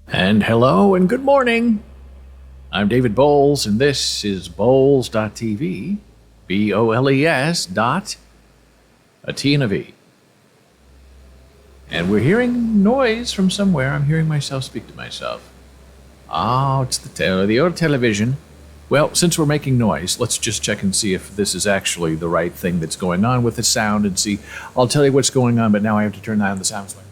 And hello and good morning. I'm David Boles, and this is Boles.tv, B-O-L-E-S dot, a T and a V. And we're hearing noise from somewhere. I'm hearing myself speak to myself. Oh, it's the old television. Well, since we're making noise, let's just check and see if this is actually the right thing that's going on with the sound and see. I'll tell you what's going on, but now I have to turn down the sound switch.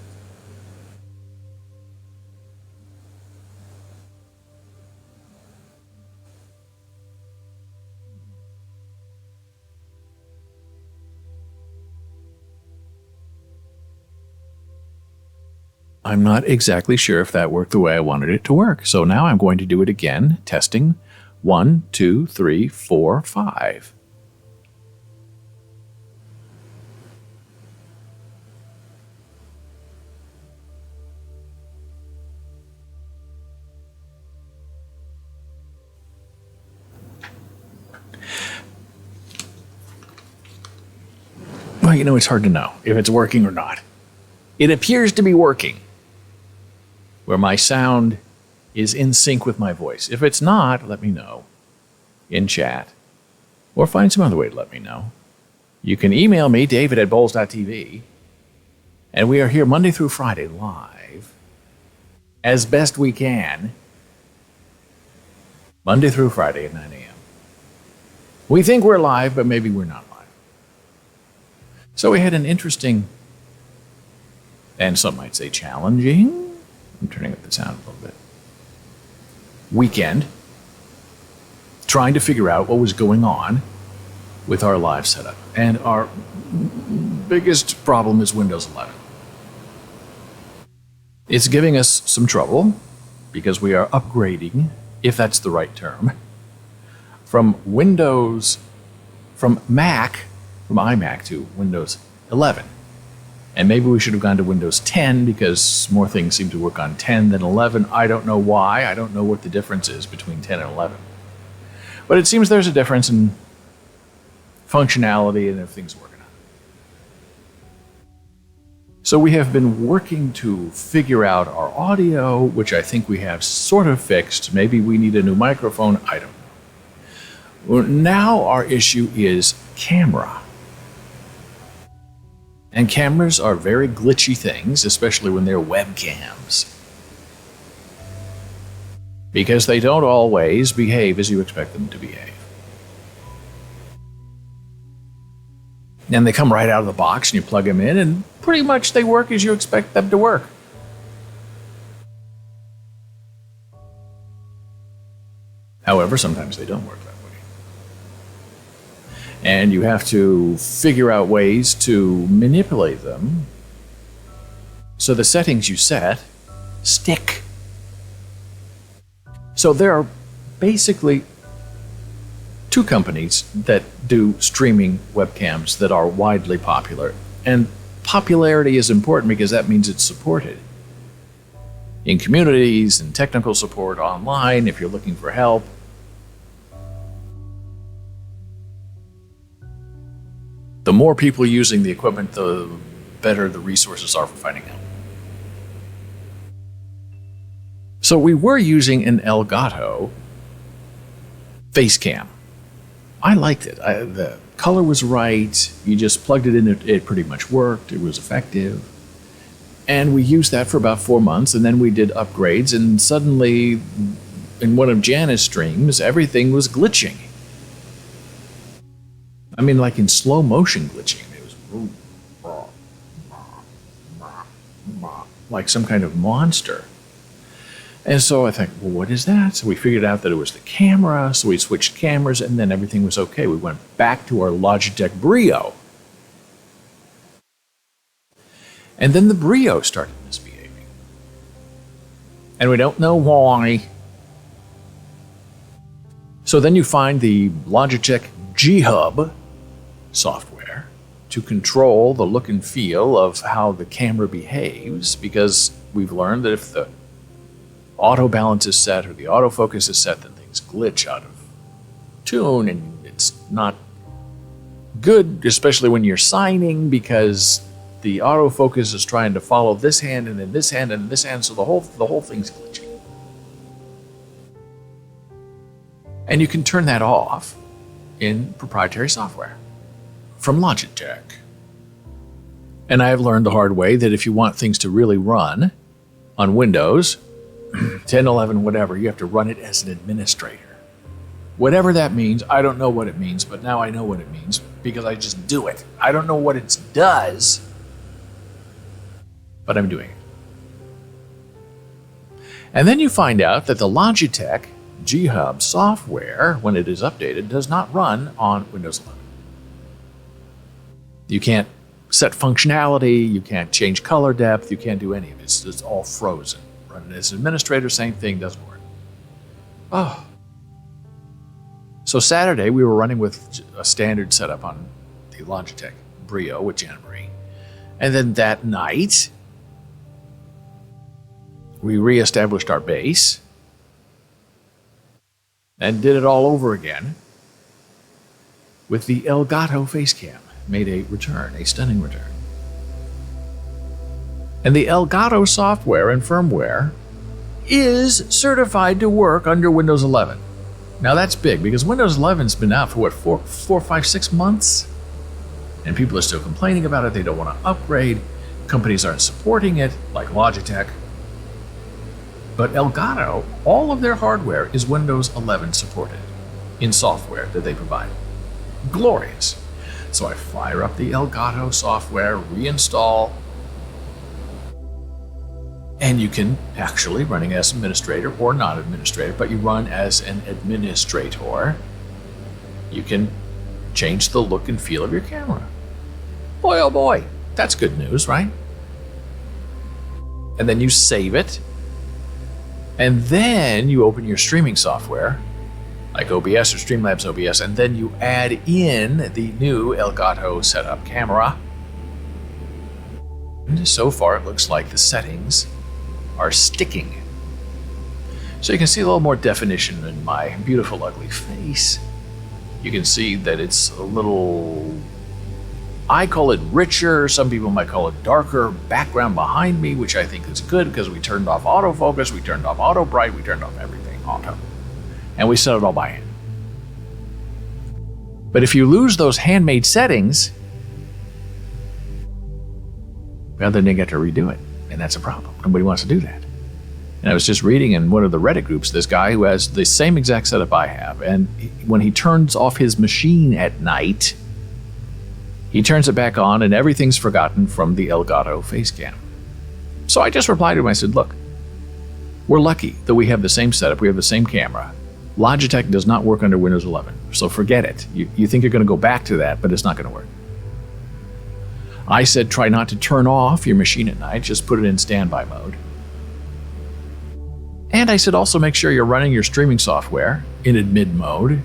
I'm not exactly sure if that worked the way I wanted it to work. So now I'm going to do it again. Testing 1, 2, 3, 4, 5. Well, it's hard to know if it's working or not. It appears to be working, where my sound is in sync with my voice. If it's not, let me know in chat, or find some other way to let me know. You can email me, david@boles.tv, and we are here Monday through Friday live, as best we can, Monday through Friday at 9 a.m. We think we're live, but maybe we're not live. So we had an interesting, and some might say challenging, I'm turning up the sound a little bit, weekend, trying to figure out what was going on with our live setup. And our biggest problem is Windows 11. It's giving us some trouble because we are upgrading, if that's the right term, from iMac to Windows 11. And maybe we should have gone to Windows 10 because more things seem to work on 10 than 11. I don't know why. I don't know what the difference is between 10 and 11. But it seems there's a difference in functionality and if things are working out. So we have been working to figure out our audio, which I think we have sort of fixed. Maybe we need a new microphone. I don't know. Well, now our issue is camera. And cameras are very glitchy things, especially when they're webcams, because they don't always behave as you expect them to behave. And they come right out of the box and you plug them in and pretty much they work as you expect them to work. However, sometimes they don't work that way. And you have to figure out ways to manipulate them so the settings you set stick. So there are basically two companies that do streaming webcams that are widely popular. And popularity is important because that means it's supported in communities and technical support online if you're looking for help. The more people using the equipment, the better the resources are for finding out. So we were using an Elgato face cam. I liked it. The color was right. You just plugged it in. It pretty much worked. It was effective. And we used that for about 4 months, and then we did upgrades, and suddenly, in one of Jana's streams, everything was glitching. I mean, like in slow motion glitching. It was like some kind of monster. And so I think, well, what is that? So we figured out that it was the camera. So we switched cameras, and then everything was okay. We went back to our Logitech Brio. And then the Brio started misbehaving. And we don't know why. So then you find the Logitech G-Hub software to control the look and feel of how the camera behaves, because we've learned that if the auto balance is set or the autofocus is set, then things glitch out of tune, and it's not good, especially when you're signing, because the autofocus is trying to follow this hand and then this hand and this hand, so the whole thing's glitching. And you can turn that off in proprietary software from Logitech. And I have learned the hard way that if you want things to really run on Windows 10, 11, whatever, you have to run it as an administrator. Whatever that means, I don't know what it means, but now I know what it means because I just do it. I don't know what it does, but I'm doing it. And then you find out that the Logitech G-Hub software, when it is updated, does not run on Windows 11. You can't set functionality, you can't change color depth, you can't do any of it. It's all frozen. Running as an administrator, same thing, doesn't work. Oh. So Saturday, we were running with a standard setup on the Logitech Brio with Jana Marie. And then that night, we reestablished our base and did it all over again with the Elgato Facecam. Made a return, a stunning return. And the Elgato software and firmware is certified to work under Windows 11. Now that's big because Windows 11's been out for what, 4, 5, 6 months? And people are still complaining about it. They don't want to upgrade. Companies aren't supporting it, like Logitech. But Elgato, all of their hardware is Windows 11 supported in software that they provide. Glorious. So I fire up the Elgato software, reinstall, and you can actually, running as administrator or not administrator, but you run as an administrator, you can change the look and feel of your camera. Boy, oh boy, that's good news, right? And then you save it, and then you open your streaming software, like OBS or Streamlabs OBS, and then you add in the new Elgato setup camera. And so far, it looks like the settings are sticking. So you can see a little more definition in my beautiful, ugly face. You can see that it's a little, I call it richer, some people might call it darker background behind me, which I think is good because we turned off autofocus, we turned off auto bright, we turned off everything auto. And we set it all by hand. But if you lose those handmade settings, well, then you get to redo it. And that's a problem. Nobody wants to do that. And I was just reading in one of the Reddit groups, this guy who has the same exact setup I have. And when he turns off his machine at night, he turns it back on and everything's forgotten from the Elgato Facecam. So I just replied to him. I said, look, we're lucky that we have the same setup. We have the same camera. Logitech does not work under Windows 11, so forget it. You think you're going to go back to that, but it's not going to work. I said try not to turn off your machine at night, just put it in standby mode. And I said also make sure you're running your streaming software in admin mode,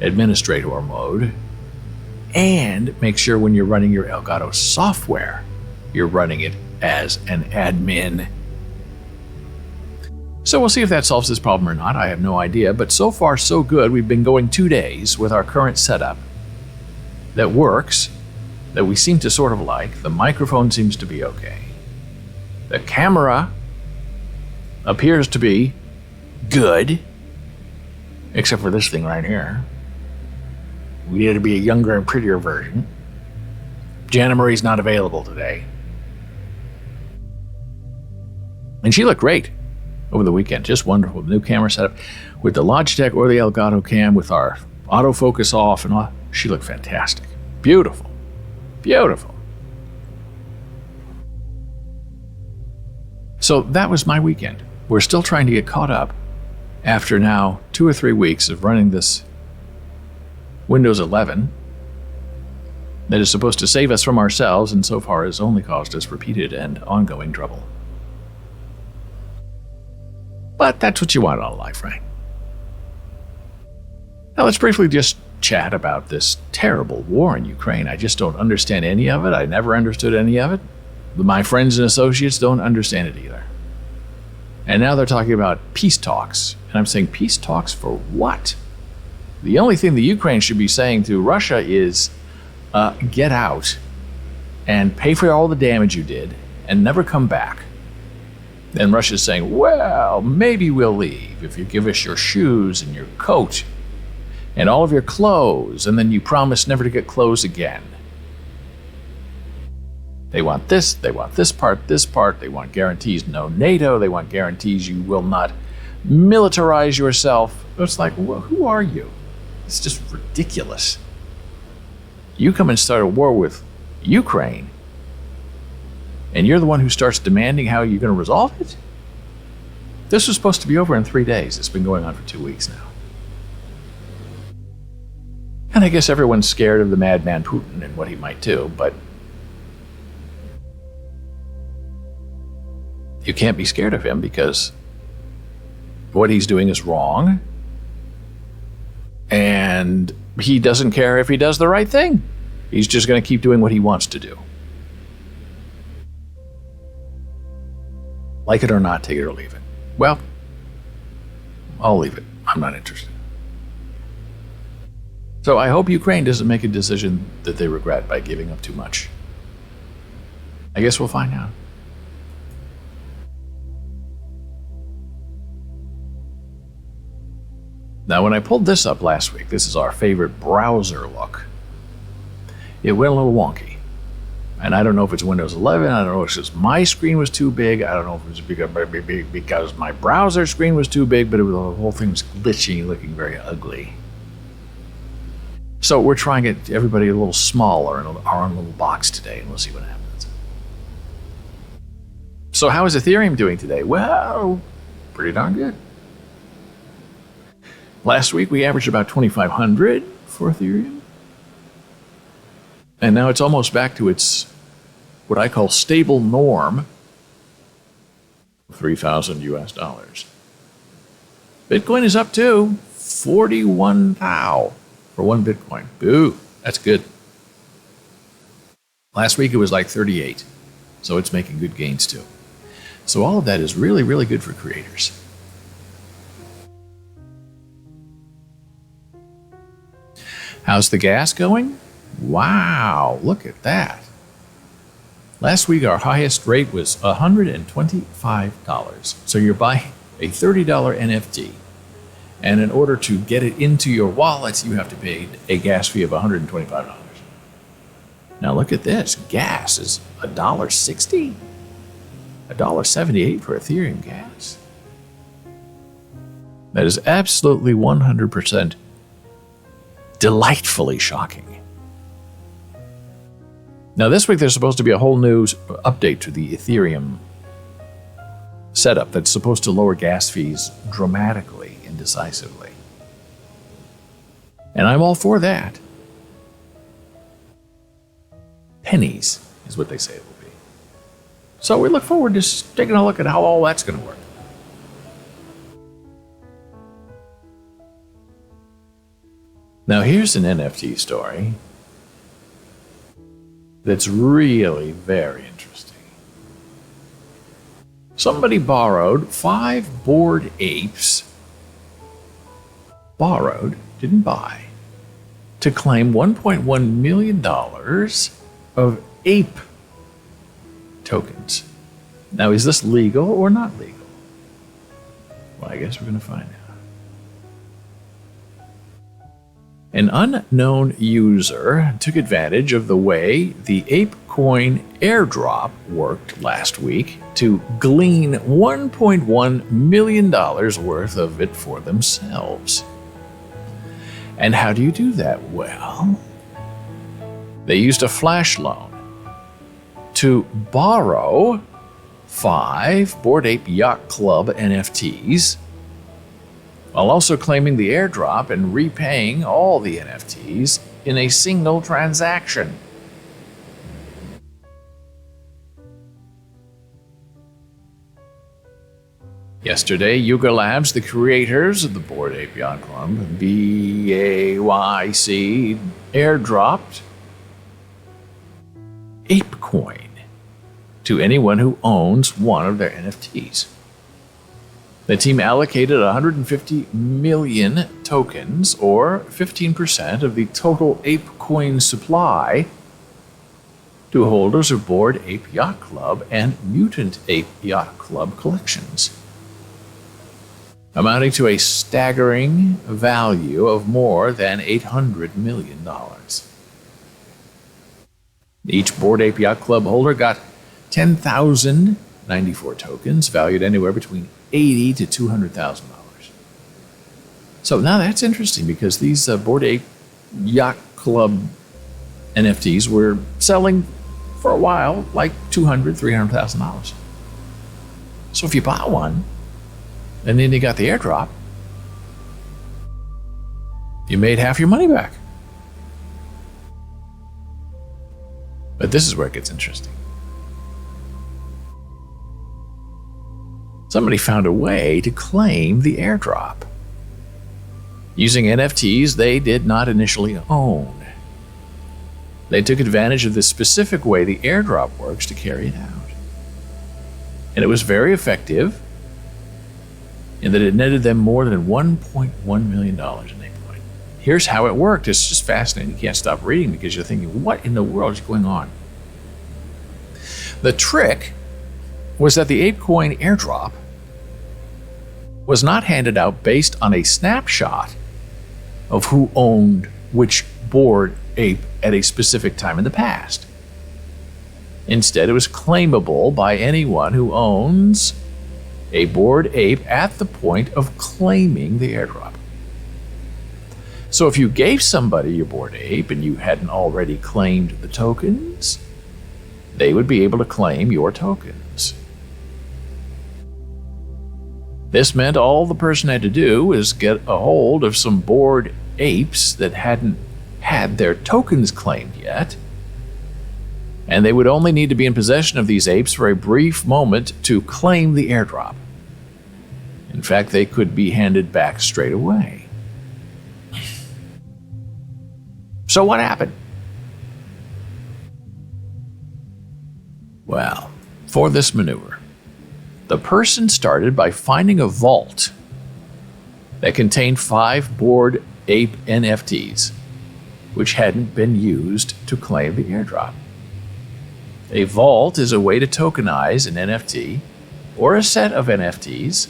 administrator mode, and make sure when you're running your Elgato software, you're running it as an admin. So we'll see if that solves this problem or not. I have no idea, but so far so good. We've been going 2 days with our current setup that works, that we seem to sort of like. The microphone seems to be okay. The camera appears to be good, except for this thing right here. We need to be a younger and prettier version. Jana Marie's not available today. And she looked great over the weekend. Just wonderful. The new camera setup with the Logitech or the Elgato cam with our autofocus off and all. She looked fantastic. Beautiful. Beautiful. So that was my weekend. We're still trying to get caught up after now 2 or 3 weeks of running this Windows 11 that is supposed to save us from ourselves and so far has only caused us repeated and ongoing trouble. But that's what you want out of life, right? Now let's briefly just chat about this terrible war in Ukraine. I just don't understand any of it. I never understood any of it. My friends and associates don't understand it either. And now they're talking about peace talks. And I'm saying, peace talks for what? The only thing the Ukraine should be saying to Russia is, get out and pay for all the damage you did and never come back. And Russia's saying, well, maybe we'll leave if you give us your shoes and your coat and all of your clothes, and then you promise never to get clothes again. They want this part, they want guarantees no NATO, they want guarantees you will not militarize yourself. It's like, well, who are you? It's just ridiculous. You come and start a war with Ukraine, and you're the one who starts demanding how you're going to resolve it? This was supposed to be over in 3 days. It's been going on for 2 weeks now. And I guess everyone's scared of the madman Putin and what he might do, but you can't be scared of him because what he's doing is wrong, and he doesn't care if he does the right thing. He's just going to keep doing what he wants to do. Like it or not, take it or leave it. Well, I'll leave it. I'm not interested. So I hope Ukraine doesn't make a decision that they regret by giving up too much. I guess we'll find out. Now, when I pulled this up last week, this is our favorite browser look. It went a little wonky. And I don't know if it's Windows 11. I don't know if it's just my screen was too big. I don't know if it was because my browser screen was too big, but the whole thing was glitchy, looking very ugly. So we're trying to get everybody a little smaller in our own little box today, and we'll see what happens. So how is Ethereum doing today? Well, pretty darn good. Last week we averaged about 2,500 for Ethereum. And now it's almost back to its, what I call stable norm, $3,000 US. Bitcoin is up too, 41 thou for one Bitcoin. Ooh, that's good. Last week it was like 38, so it's making good gains too. So all of that is really, really good for creators. How's the gas going? Wow, look at that. Last week our highest rate was $125. So you're buying a $30 NFT. And in order to get it into your wallet, you have to pay a gas fee of $125. Now look at this. Gas is $1.60? $1.78 for Ethereum gas. That is absolutely 100% delightfully shocking. Now this week there's supposed to be a whole new update to the Ethereum setup that's supposed to lower gas fees dramatically and decisively. And I'm all for that. Pennies is what they say it will be. So we look forward to taking a look at how all that's going to work. Now here's an NFT story that's really very interesting. Somebody borrowed 5 bored apes, borrowed, didn't buy, to claim $1.1 million of ape tokens. Now, is this legal or not legal? Well, I guess we're going to find out. An unknown user took advantage of the way the ApeCoin airdrop worked last week to glean $1.1 million worth of it for themselves. And how do you do that? Well, they used a flash loan to borrow 5 Bored Ape Yacht Club NFTs, while also claiming the airdrop and repaying all the NFTs in a single transaction. Yesterday, Yuga Labs, the creators of the Bored Ape Yacht Club, BAYC, airdropped ApeCoin to anyone who owns one of their NFTs. The team allocated 150 million tokens, or 15% of the total ape coin supply, to holders of Bored Ape Yacht Club and Mutant Ape Yacht Club collections, amounting to a staggering value of more than $800 million. Each Bored Ape Yacht Club holder got 10,094 tokens, valued anywhere between $80,000 to $200,000. So now that's interesting, because these Bored Ape Yacht Club NFTs were selling for a while like $200,000, $300,000. So if you bought one and then you got the airdrop, you made half your money back. But this is where it gets interesting. Somebody found a way to claim the airdrop using NFTs they did not initially own. They took advantage of the specific way the airdrop works to carry it out. And it was very effective in that it netted them more than $1.1 million in ApeCoin. Here's how it worked. It's just fascinating. You can't stop reading because you're thinking, what in the world is going on? The trick was that the ApeCoin airdrop was not handed out based on a snapshot of who owned which Bored Ape at a specific time in the past. Instead, it was claimable by anyone who owns a Bored Ape at the point of claiming the airdrop. So if you gave somebody your Bored Ape and you hadn't already claimed the tokens, they would be able to claim your tokens. This meant all the person had to do was get a hold of some Bored Apes that hadn't had their tokens claimed yet, and they would only need to be in possession of these apes for a brief moment to claim the airdrop. In fact, they could be handed back straight away. So what happened? Well, for this maneuver, the person started by finding a vault that contained 5 Bored Ape NFTs, which hadn't been used to claim the airdrop. A vault is a way to tokenize an NFT or a set of NFTs.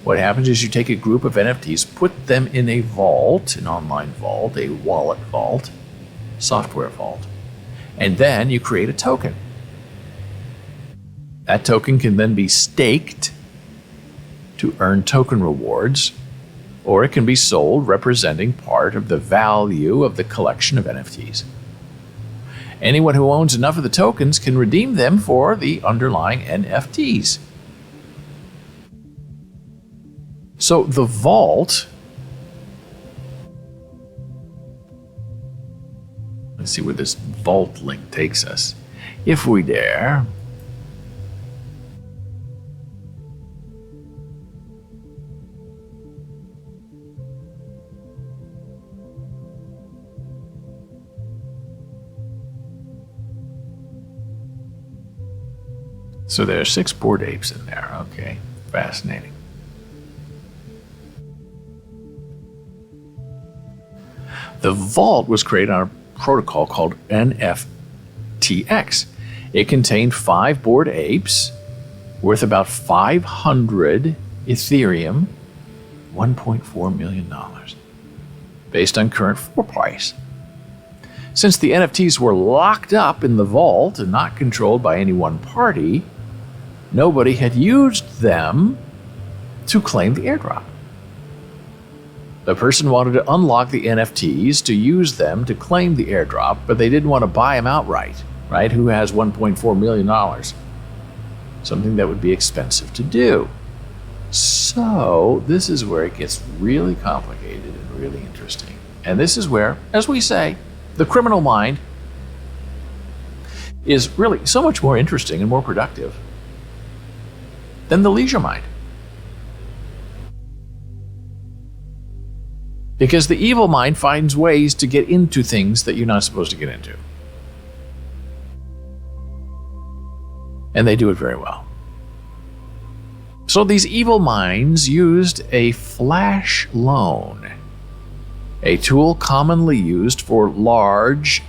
What happens is you take a group of NFTs, put them in a vault, an online vault, a wallet vault, software vault, and then you create a token. That token can then be staked to earn token rewards, or it can be sold representing part of the value of the collection of NFTs. Anyone who owns enough of the tokens can redeem them for the underlying NFTs. So the vault, let's see where this vault link takes us, if we dare. So there are 6 Bored Apes in there. Okay, fascinating. The vault was created on a protocol called NFTX. It contained 5 Bored Apes worth about 500 Ethereum, $1.4 million, based on current floor price. Since the NFTs were locked up in the vault and not controlled by any one party, nobody had used them to claim the airdrop. The person wanted to unlock the NFTs to use them to claim the airdrop, but they didn't want to buy them outright, right? Who has $1.4 million? Something that would be expensive to do. So this is where it gets really complicated and really interesting. And this is where, as we say, the criminal mind is really so much more interesting and more productive than the leisure mind. Because the evil mind finds ways to get into things that you're not supposed to get into. And they do it very well. So these evil minds used a flash loan, a tool commonly used for large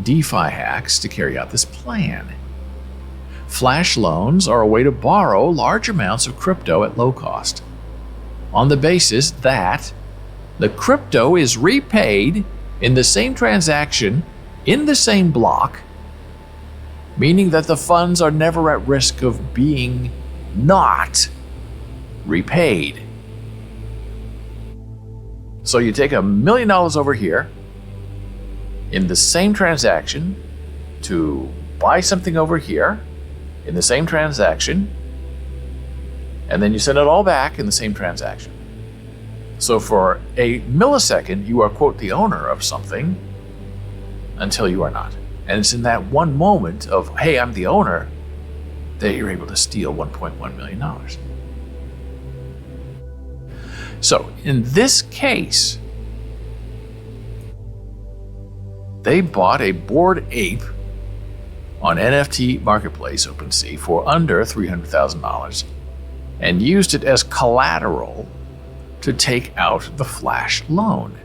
DeFi hacks to carry out this plan. Flash loans are a way to borrow large amounts of crypto at low cost, on the basis that the crypto is repaid in the same transaction, in the same block, meaning that the funds are never at risk of being not repaid. So you take $1 million over here in the same transaction to buy something over here in the same transaction, and then you send it all back in the same transaction. So for a millisecond, you are, quote, the owner of something until you are not. And it's in that one moment of, hey, I'm the owner, that you're able to steal $1.1 million. So in this case, they bought a Bored Ape on NFT Marketplace, OpenSea, for under $300,000 and used it as collateral to take out the flash loan.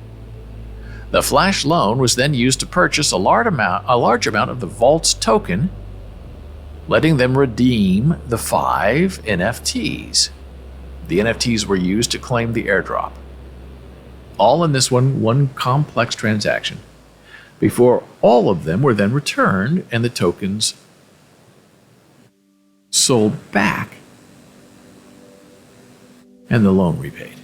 The flash loan was then used to purchase a large amount of the Vault's token, letting them redeem the 5 NFTs. The NFTs were used to claim the airdrop. All in this one complex transaction, before all of them were then returned and the tokens sold back and the loan repaid.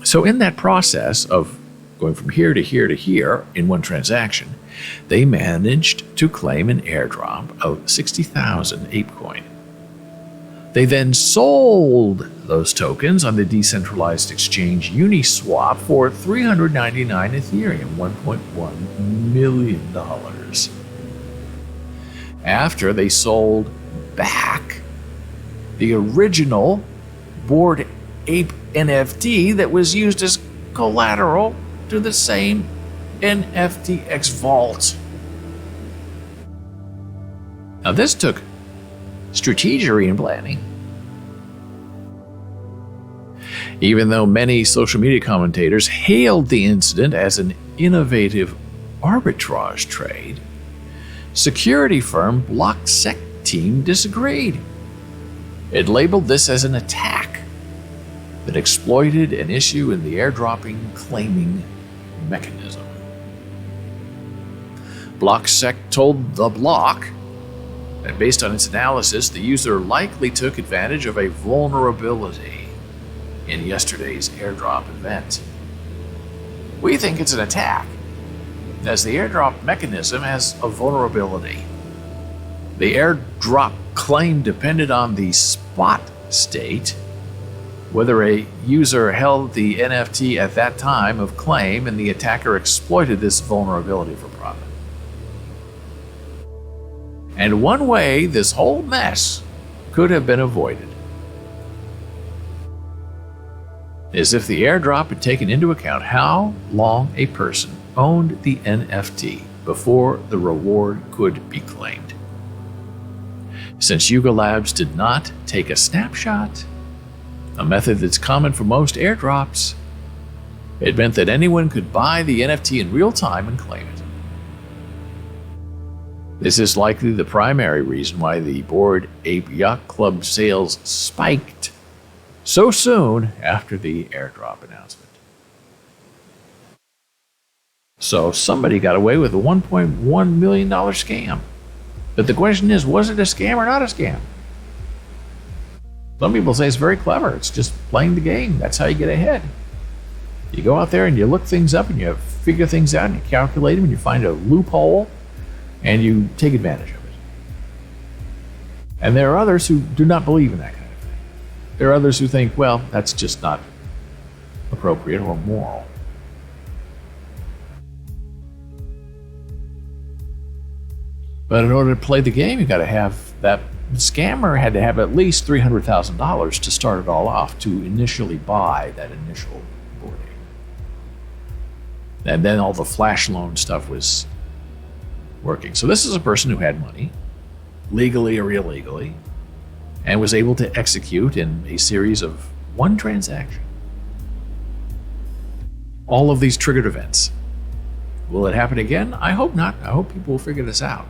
So in that process of going from here to here to here in one transaction, they managed to claim an airdrop of 60,000 ApeCoin. They then sold those tokens on the decentralized exchange Uniswap for 399 Ethereum, $1.1 million. After they sold back the original Bored Ape NFT that was used as collateral to the same NFTX vault. Now this took strategery and planning. Even though many social media commentators hailed the incident as an innovative arbitrage trade, security firm BlockSec team disagreed. It labeled this as an attack that exploited an issue in the airdropping claiming mechanism. BlockSec told The Block that based on its analysis, the user likely took advantage of a vulnerability in yesterday's airdrop event. We think it's an attack, as the airdrop mechanism has a vulnerability. The airdrop claim depended on the spot state, whether a user held the NFT at that time of claim, and the attacker exploited this vulnerability for profit. And one way this whole mess could have been avoided is if the airdrop had taken into account how long a person owned the NFT before the reward could be claimed. Since Yuga Labs did not take a snapshot, a method that's common for most airdrops, it meant that anyone could buy the NFT in real time and claim it. This is likely the primary reason why the Bored Ape Yacht Club sales spiked so soon after the airdrop announcement. So somebody got away with a $1.1 million scam. But the question is, was it a scam or not a scam? Some people say it's very clever. It's just playing the game. That's how you get ahead. You go out there and you look things up and you figure things out and you calculate them and you find a loophole and you take advantage of it. And there are others who do not believe in that kind of thing. There are others who think, well, that's just not appropriate or moral. But in order to play the game, you got to have that scammer had to have at least $300,000 to start it all off to initially buy that initial board ape. And then all the flash loan stuff was working. So this is a person who had money, legally or illegally, and was able to execute in a series of one transaction all of these triggered events. Will it happen again? I hope not. I hope people will figure this out.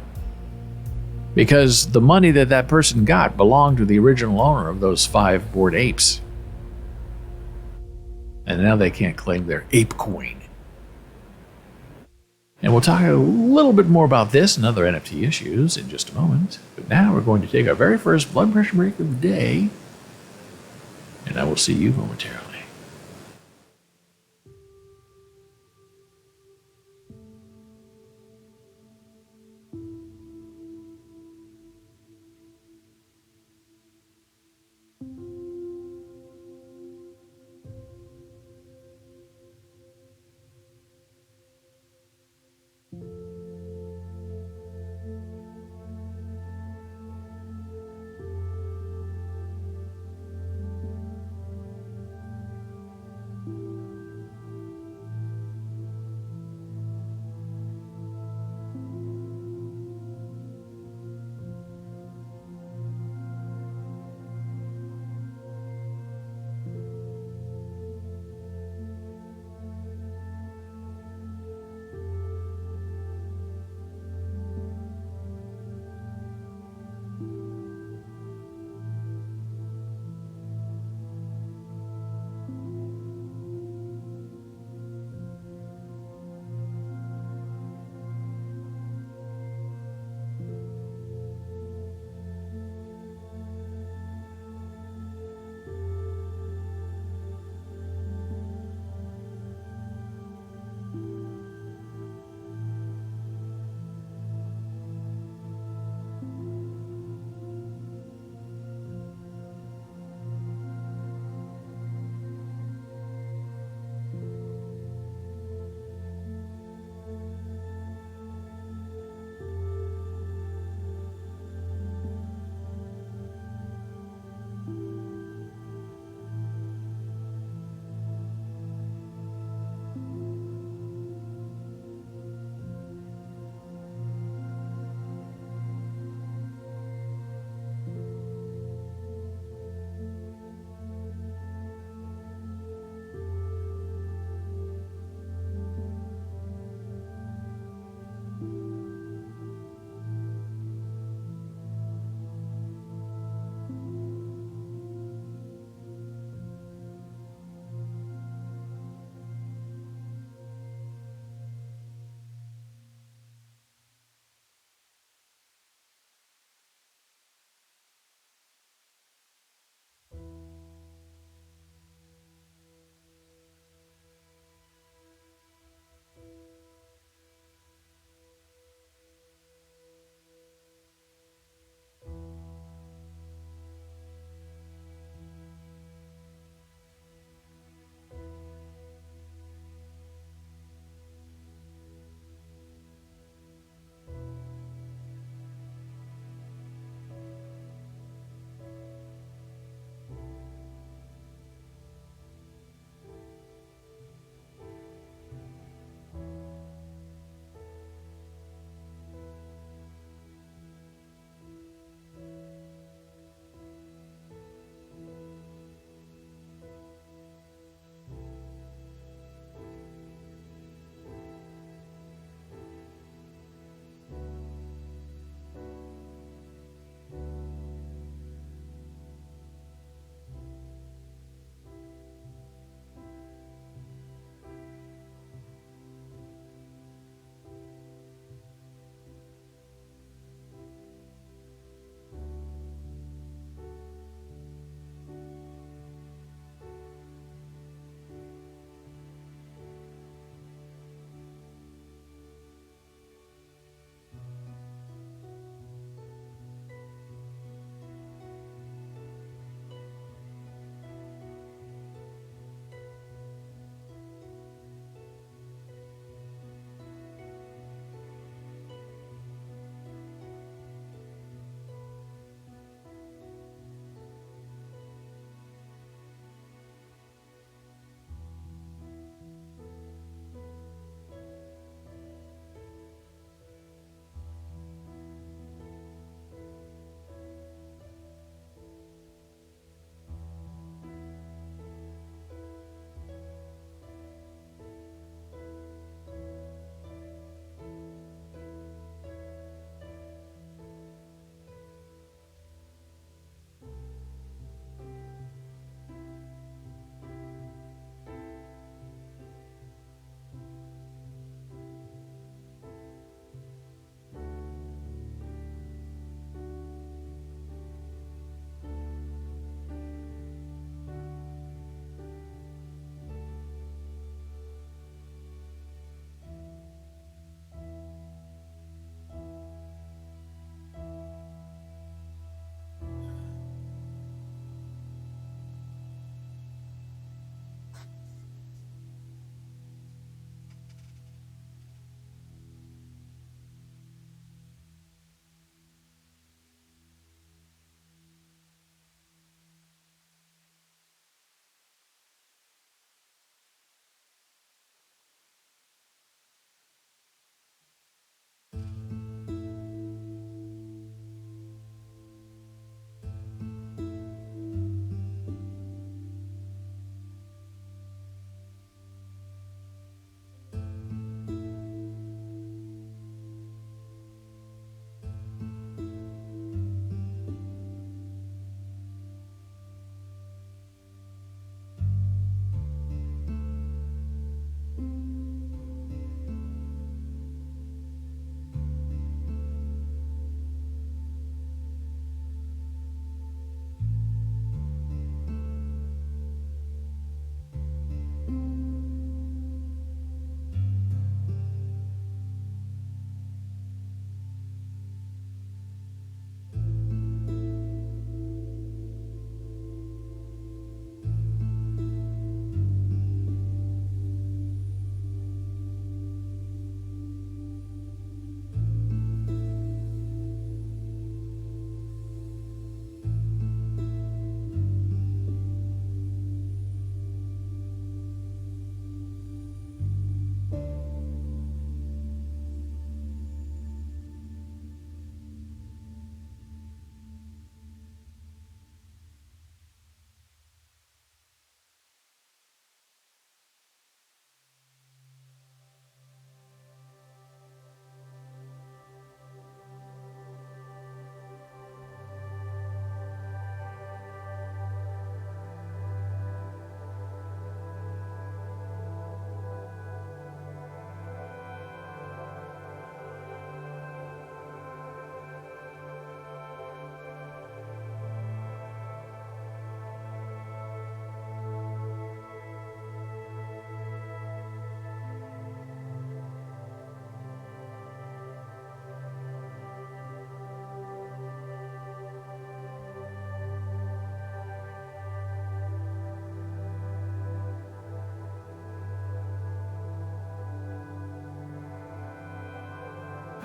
Because the money that that person got belonged to the original owner of those 5 bored apes. And now they can't claim their ape coin. And we'll talk a little bit more about this and other NFT issues in just a moment. But now we're going to take our very first blood pressure break of the day. And I will see you momentarily.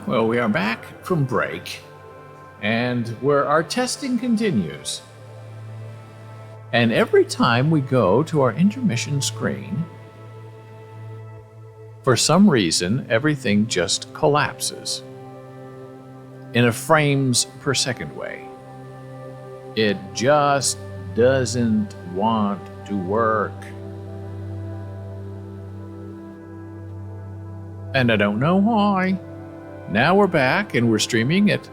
Well, we are back from break, and where our testing continues. And every time we go to our intermission screen, for some reason, everything just collapses in a frames per second way. It just doesn't want to work. And I don't know why. Now we're back and we're streaming at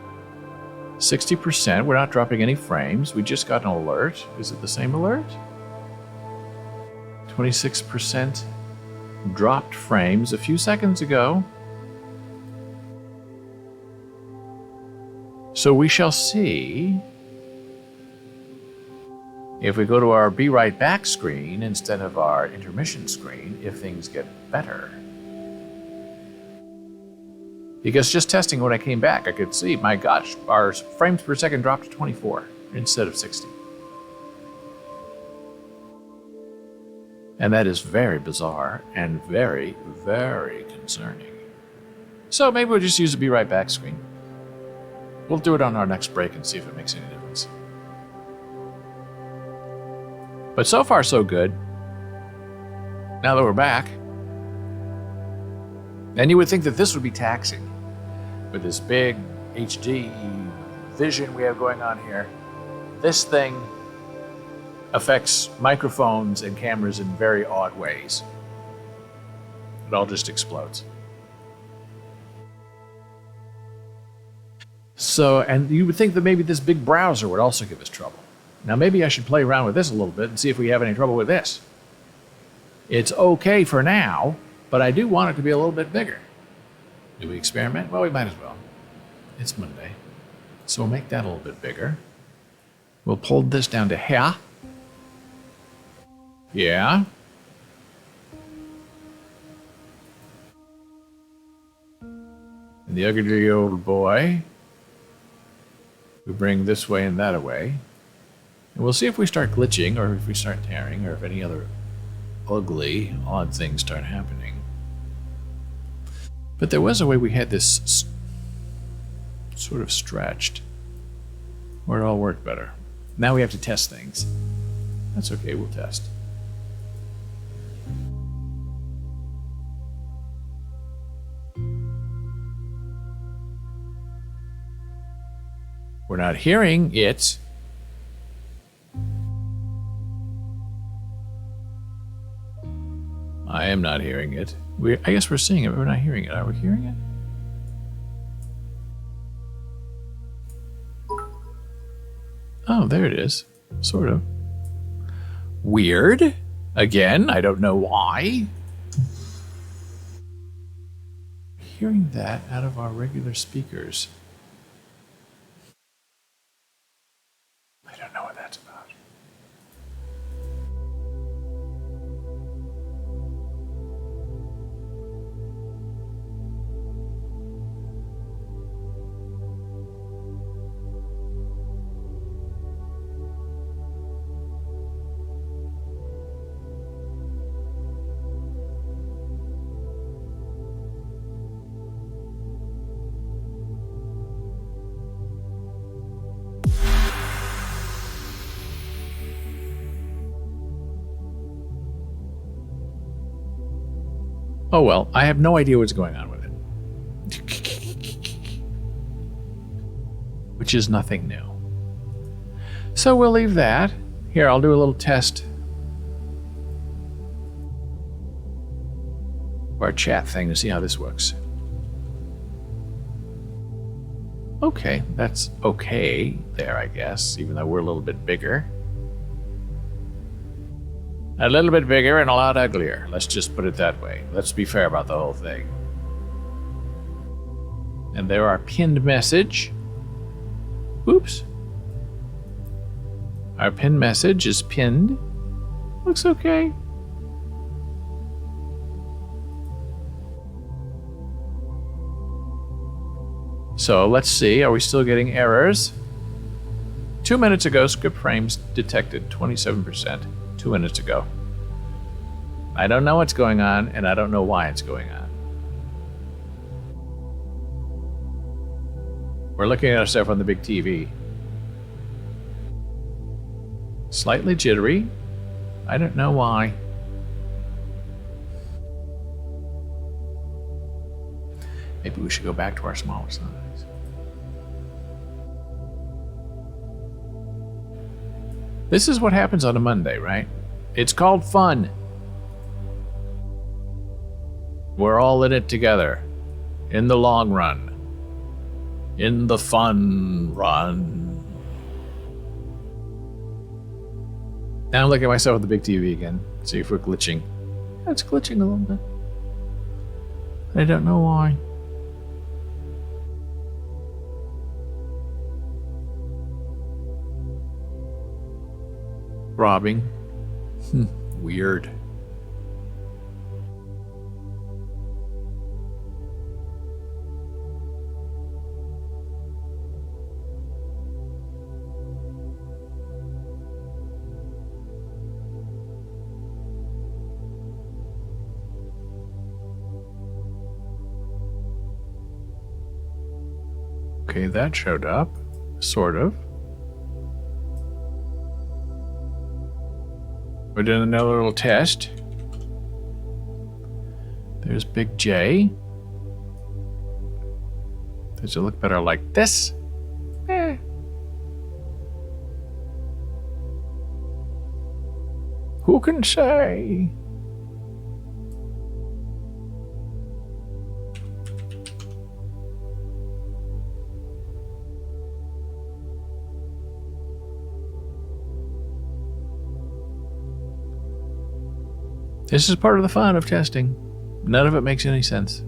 60%. We're not dropping any frames. We just got an alert. Is it the same alert? 26% dropped frames a few seconds ago. So we shall see if we go to our Be Right Back screen instead of our intermission screen, if things get better. Because just testing when I came back, I could see, my gosh, our frames per second dropped to 24 instead of 60. And that is very bizarre and very, very concerning. So maybe we'll just use the Be Right Back screen. We'll do it on our next break and see if it makes any difference. But so far, so good. Now that we're back. And you would think that this would be taxing with this big HD vision we have going on here. This thing affects microphones and cameras in very odd ways. It all just explodes. So, and you would think that maybe this big browser would also give us trouble. Now maybe I should play around with this a little bit and see if we have any trouble with this. It's okay for now, but I do want it to be a little bit bigger. Do we experiment? Well, we might as well. It's Monday. So we'll make that a little bit bigger. We'll pull this down to here. Yeah. And the ugly old boy, we bring this way and that away. And we'll see if we start glitching or if we start tearing or if any other ugly, odd things start happening. But there was a way we had this sort of stretched where it all worked better. Now we have to test things. That's okay, we'll test. We're not hearing it. I am not hearing it. I guess we're seeing it, but we're not hearing it. Are we hearing it? Oh, there it is. Sort of. Weird. Again, I don't know why. Hearing that out of our regular speakers. I don't know what that's about. Oh well, I have no idea what's going on with it. Which is nothing new. So we'll leave that. Here, I'll do a little test. Our chat thing to see how this works. Okay, that's okay there, I guess, even though we're a little bit bigger. A little bit bigger and a lot uglier. Let's just put it that way. Let's be fair about the whole thing. And there our pinned message. Oops. Our pinned message is pinned. Looks okay. So let's see, are we still getting errors? 2 minutes ago, script frames detected 27%. 2 minutes ago. I don't know what's going on, and I don't know why it's going on. We're looking at our stuff on the big TV. Slightly jittery. I don't know why. Maybe we should go back to our smaller size. This is what happens on a Monday, right? It's called fun. We're all in it together. In the long run. In the fun run. Now I'm looking at myself at the big TV again. See if we're glitching. Yeah, it's glitching a little bit. I don't know why. Throbbing. Weird. Okay, that showed up. Sort of. We're doing another little test. There's Big J. Does it look better like this? Who can say? This is part of the fun of testing. None of it makes any sense.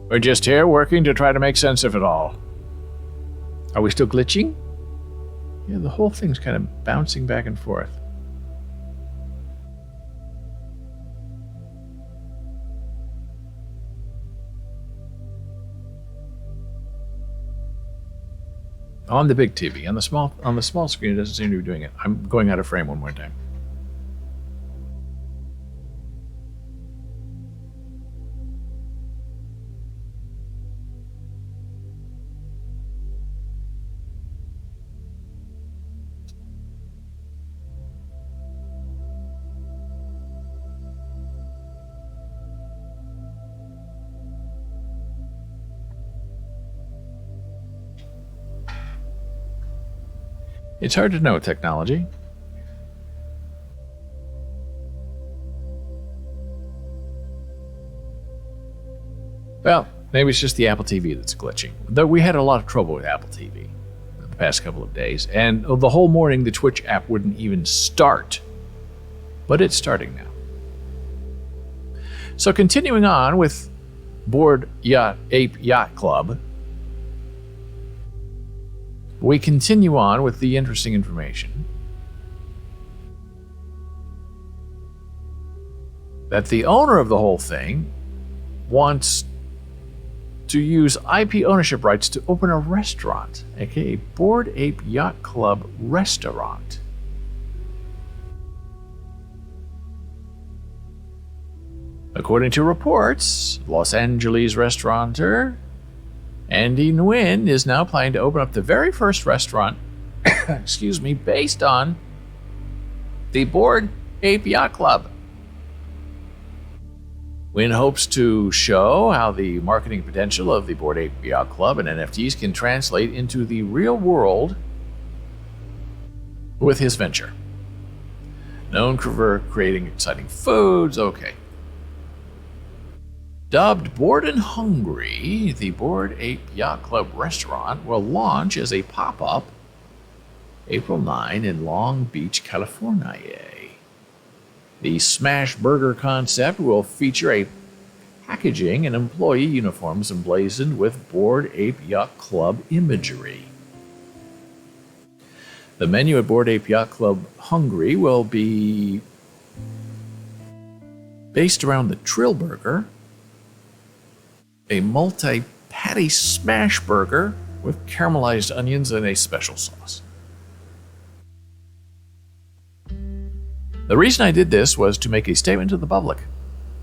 We're just here working to try to make sense of it all. Are we still glitching? Yeah, the whole thing's kind of bouncing back and forth. On the big TV, on the small screen, it doesn't seem to be doing it. I'm going out of frame one more time. It's hard to know with technology. Well, maybe it's just the Apple TV that's glitching. Though we had a lot of trouble with Apple TV the past couple of days, and the whole morning the Twitch app wouldn't even start. But it's starting now. So continuing on with Bored Ape Yacht Club, we continue on with the interesting information that the owner of the whole thing wants to use IP ownership rights to open a restaurant, aka Bored Ape Yacht Club Restaurant. According to reports, Los Angeles restaurateur Andy Nguyen is now planning to open up the very first restaurant, based on the Bored Ape Yacht Club. Nguyen hopes to show how the marketing potential of the Bored Ape Yacht Club and NFTs can translate into the real world with his venture. Known for creating exciting foods, okay. Dubbed Bored and Hungry, the Bored Ape Yacht Club restaurant will launch as a pop-up April 9 in Long Beach, California. The Smash Burger concept will feature a packaging and employee uniforms emblazoned with Bored Ape Yacht Club imagery. The menu at Bored Ape Yacht Club Hungry will be based around the Trill Burger, a multi-patty smash burger with caramelized onions and a special sauce. The reason I did this was to make a statement to the public,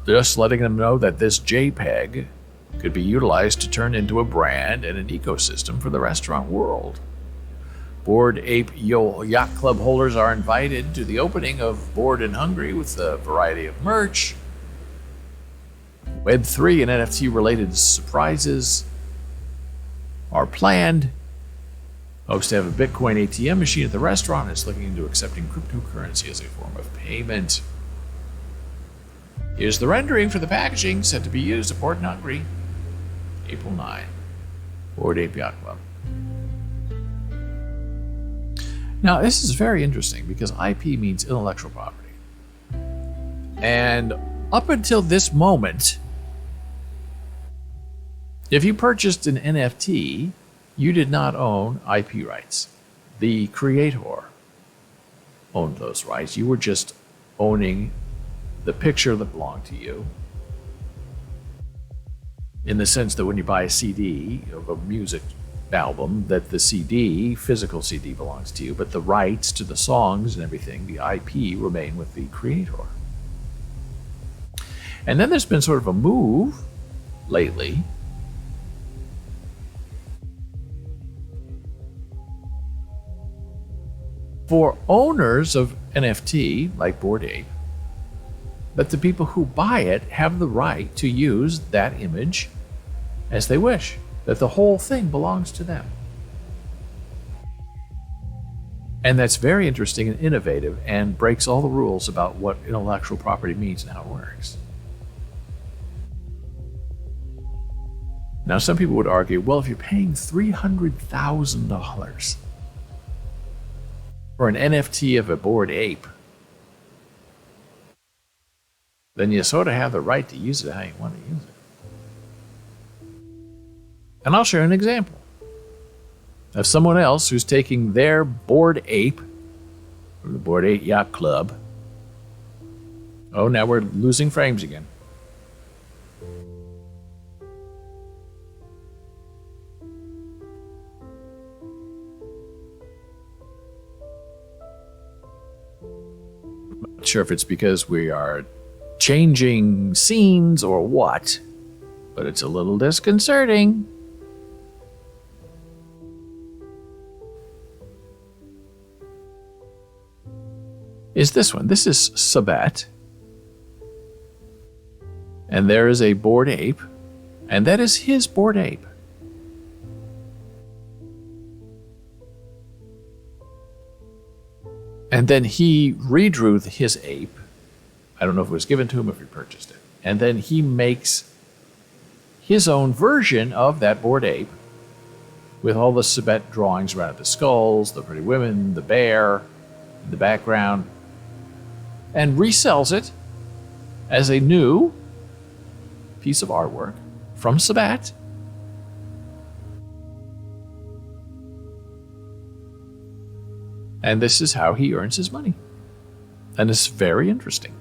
just letting them know that this JPEG could be utilized to turn into a brand and an ecosystem for the restaurant world. Bored Ape Yacht Club holders are invited to the opening of Bored and Hungry with a variety of merch. Web3 and NFT-related surprises are planned. Hopes to have a Bitcoin ATM machine at the restaurant and is looking into accepting cryptocurrency as a form of payment. Here's the rendering for the packaging set to be used at Bored and Hungry, April 9. Bored Ape Yacht Club. Now, this is very interesting because IP means intellectual property. And up until this moment, if you purchased an NFT, you did not own IP rights. The creator owned those rights. You were just owning the picture that belonged to you, in the sense that when you buy a CD of a music album, that the CD, physical CD, belongs to you, but the rights to the songs and everything, the IP, remain with the creator. And then there's been sort of a move lately for owners of NFT, like Bored Ape, that the people who buy it have the right to use that image as they wish, that the whole thing belongs to them. And that's very interesting and innovative and breaks all the rules about what intellectual property means and how it works. Now, some people would argue, well, if you're paying $300,000 for an NFT of a Bored Ape, then you sort of have the right to use it how you want to use it. And I'll share an example of someone else who's taking their Bored Ape from the Bored Ape Yacht Club. Oh, now we're losing frames again. I'm not sure if it's because we are changing scenes or what, but it's a little disconcerting. Is this one. This is Sabat. And there is a Bored Ape, and that is his Bored Ape. And then he redrew his ape. I don't know if it was given to him or if he purchased it. And then he makes his own version of that Bored Ape with all the Sabat drawings around the skulls, the pretty women, the bear in the background, and resells it as a new piece of artwork from Sabat. And this is how he earns his money. And it's very interesting.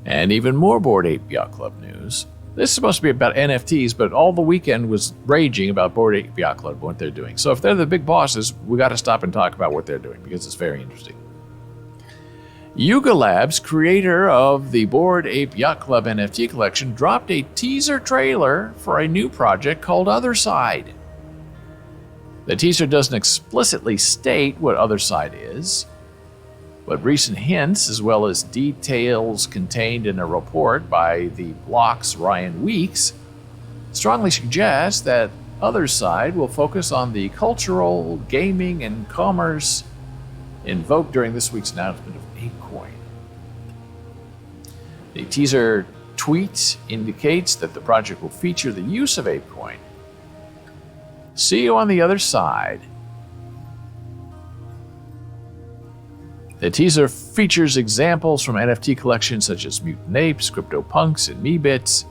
And even more Bored Ape Yacht Club news. This is supposed to be about NFTs, but all the weekend was raging about Bored Ape Yacht Club and what they're doing. So if they're the big bosses, we got to stop and talk about what they're doing because it's very interesting. Yuga Labs, creator of the Bored Ape Yacht Club NFT collection, dropped a teaser trailer for a new project called Other Side. The teaser doesn't explicitly state what Other Side is, but recent hints, as well as details contained in a report by the Block's Ryan Weeks, strongly suggest that Other Side will focus on the cultural, gaming, and commerce invoked during this week's announcement of ApeCoin. The teaser tweet indicates that the project will feature the use of ApeCoin. See you on the other side. The teaser features examples from NFT collections such as Mutant Apes, CryptoPunks, and Meebits,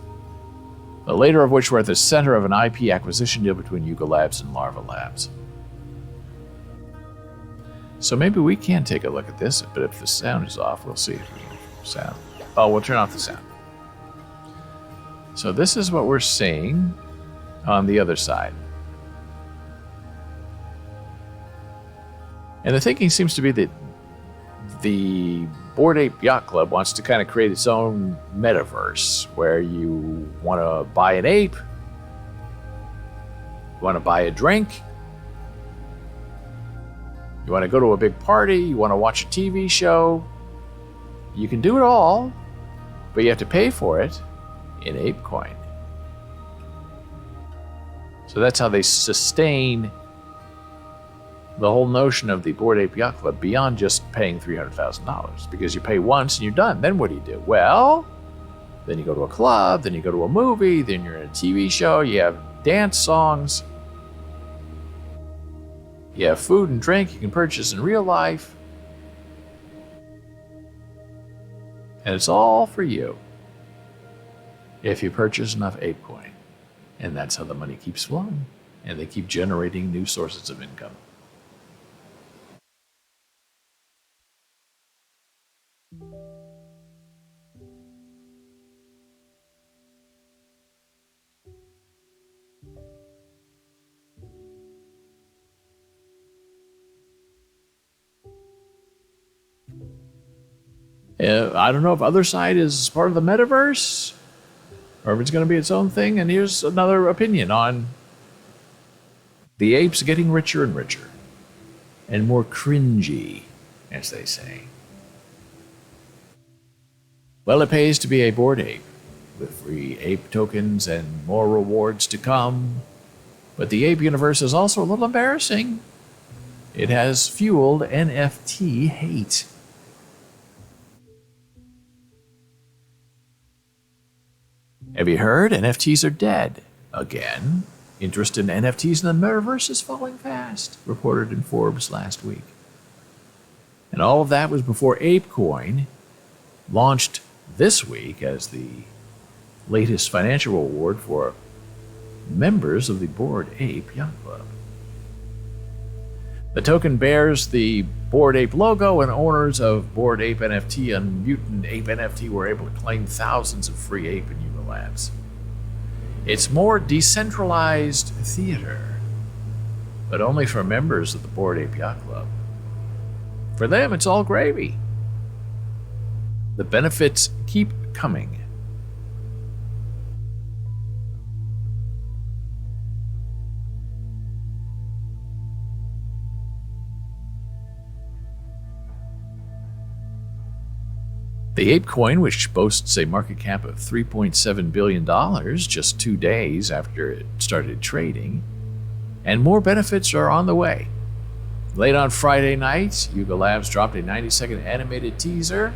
the later of which were at the center of an IP acquisition deal between Yuga Labs and Larva Labs. So maybe we can take a look at this, but if the sound is off, we'll see if we can sound. Oh, we'll turn off the sound. So this is what we're seeing on the other side. And the thinking seems to be that the Bored Ape Yacht Club wants to kind of create its own metaverse where you want to buy an ape, you want to buy a drink, you want to go to a big party, you want to watch a TV show. You can do it all, but you have to pay for it in ape coin. So that's how they sustain the whole notion of the Bored Ape Yacht Club beyond just paying $300,000, because you pay once and you're done. Then what do? Well, then you go to a club, then you go to a movie, then you're in a TV show, you have dance songs, you have food and drink you can purchase in real life, and it's all for you if you purchase enough ape coin. And that's how the money keeps flowing, and they keep generating new sources of income. I don't know if Other Side is part of the metaverse or if it's going to be its own thing. And here's another opinion on the apes getting richer and richer and more cringy, as they say. Well, it pays to be a bored ape, with free ape tokens and more rewards to come. But the ape universe is also a little embarrassing. It has fueled NFT hate. Have you heard? NFTs are dead. Again, interest in NFTs in the metaverse is falling fast, reported in Forbes last week. And all of that was before ApeCoin launched this week as the latest financial reward for members of the Bored Ape Yacht Club. The token bears the Bored Ape logo, and owners of Bored Ape NFT and Mutant Ape NFT were able to claim thousands of free ape and Yuga labs. It's more decentralized theater, but only for members of the Bored Ape Yacht Club. For them, it's all gravy. The benefits keep coming. The ape coin, which boasts a market cap of $3.7 billion just 2 days after it started trading, and more benefits are on the way. Late on Friday night, Yuga Labs dropped a 90-second animated teaser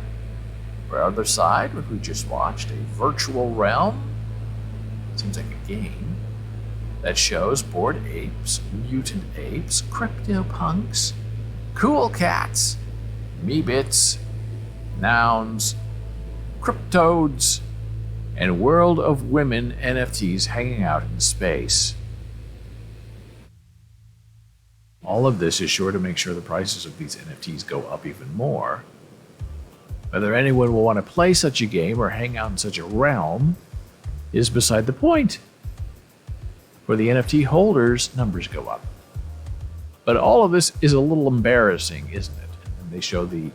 for Other Side, which we just watched, a virtual realm, seems like a game, that shows bored apes, mutant apes, CryptoPunks, cool cats, Meebits, nouns, cryptodes, and World of Women NFTs hanging out in space. All of this is sure to make sure the prices of these NFTs go up even more. Whether anyone will want to play such a game or hang out in such a realm is beside the point. For the NFT holders, numbers go up. But all of this is a little embarrassing, isn't it? And they show the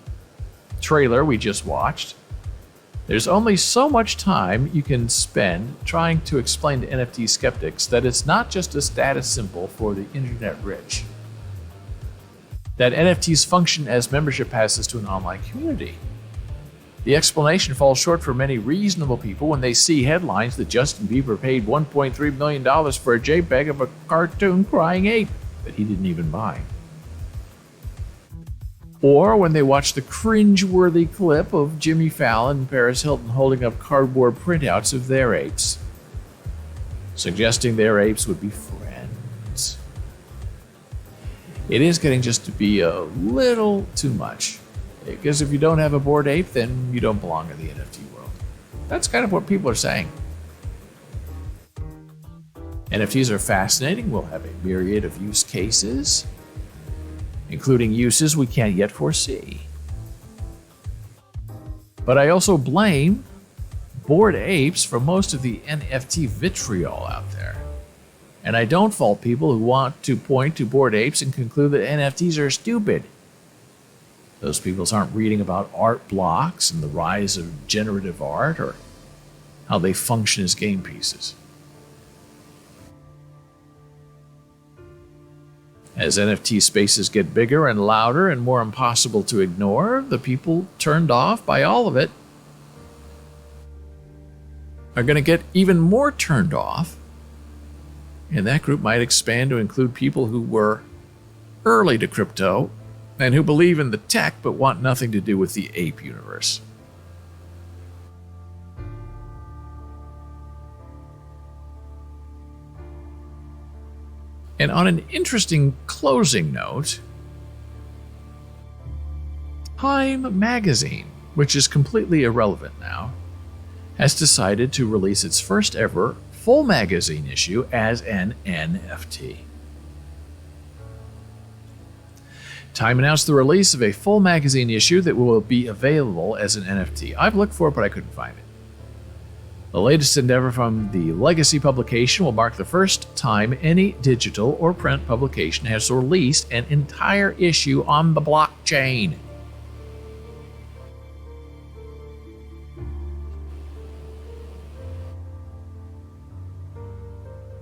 trailer we just watched. There's only so much time you can spend trying to explain to NFT skeptics that it's not just a status symbol for the internet rich. That NFTs function as membership passes to an online community. The explanation falls short for many reasonable people when they see headlines that Justin Bieber paid $1.3 million for a JPEG of a cartoon crying ape that he didn't even buy. Or when they watch the cringe-worthy clip of Jimmy Fallon and Paris Hilton holding up cardboard printouts of their apes, suggesting their apes would be friends. It is getting just to be a little too much. Because if you don't have a bored ape, then you don't belong in the NFT world. That's kind of what people are saying. NFTs are fascinating. We'll have a myriad of use cases, including uses we can't yet foresee. But I also blame Bored Apes for most of the NFT vitriol out there. And I don't fault people who want to point to Bored Apes and conclude that NFTs are stupid. Those people aren't reading about art blocks and the rise of generative art or how they function as game pieces. As NFT spaces get bigger and louder and more impossible to ignore, the people turned off by all of it are going to get even more turned off. And that group might expand to include people who were early to crypto and who believe in the tech but want nothing to do with the ape universe. And on an interesting closing note, Time magazine, which is completely irrelevant now, has decided to release its first ever full magazine issue as an NFT. Time announced the release of a full magazine issue that will be available as an NFT. I've looked for it, but I couldn't find it. The latest endeavor from the legacy publication will mark the first time any digital or print publication has released an entire issue on the blockchain.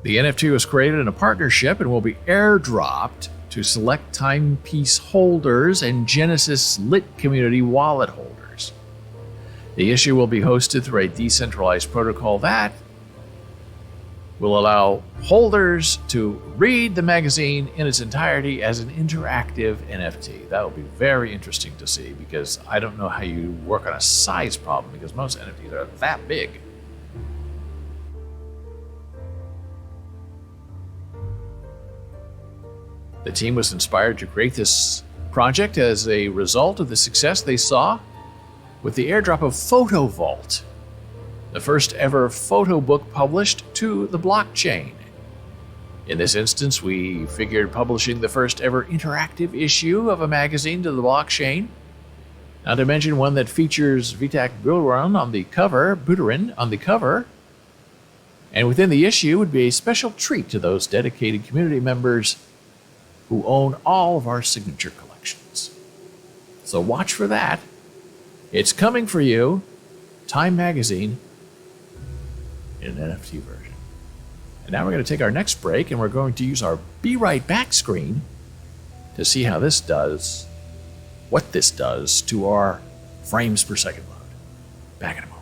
The NFT was created in a partnership and will be airdropped to select timepiece holders and Genesis Lit community wallet holders. The issue will be hosted through a decentralized protocol that will allow holders to read the magazine in its entirety as an interactive NFT. That will be very interesting to see because I don't know how you work on a size problem because most NFTs are that big. The team was inspired to create this project as a result of the success they saw with the airdrop of Photo Vault, the first ever photo book published to the blockchain. In this instance, we figured publishing the first ever interactive issue of a magazine to the blockchain, not to mention one that features Vitak Buterin on the cover, and within the issue would be a special treat to those dedicated community members who own all of our signature collections. So watch for that. It's coming for you, Time Magazine, in an NFT version. And now we're going to take our next break and we're going to use our Be Right Back screen to see how this does, what this does to our frames per second load. Back in a moment.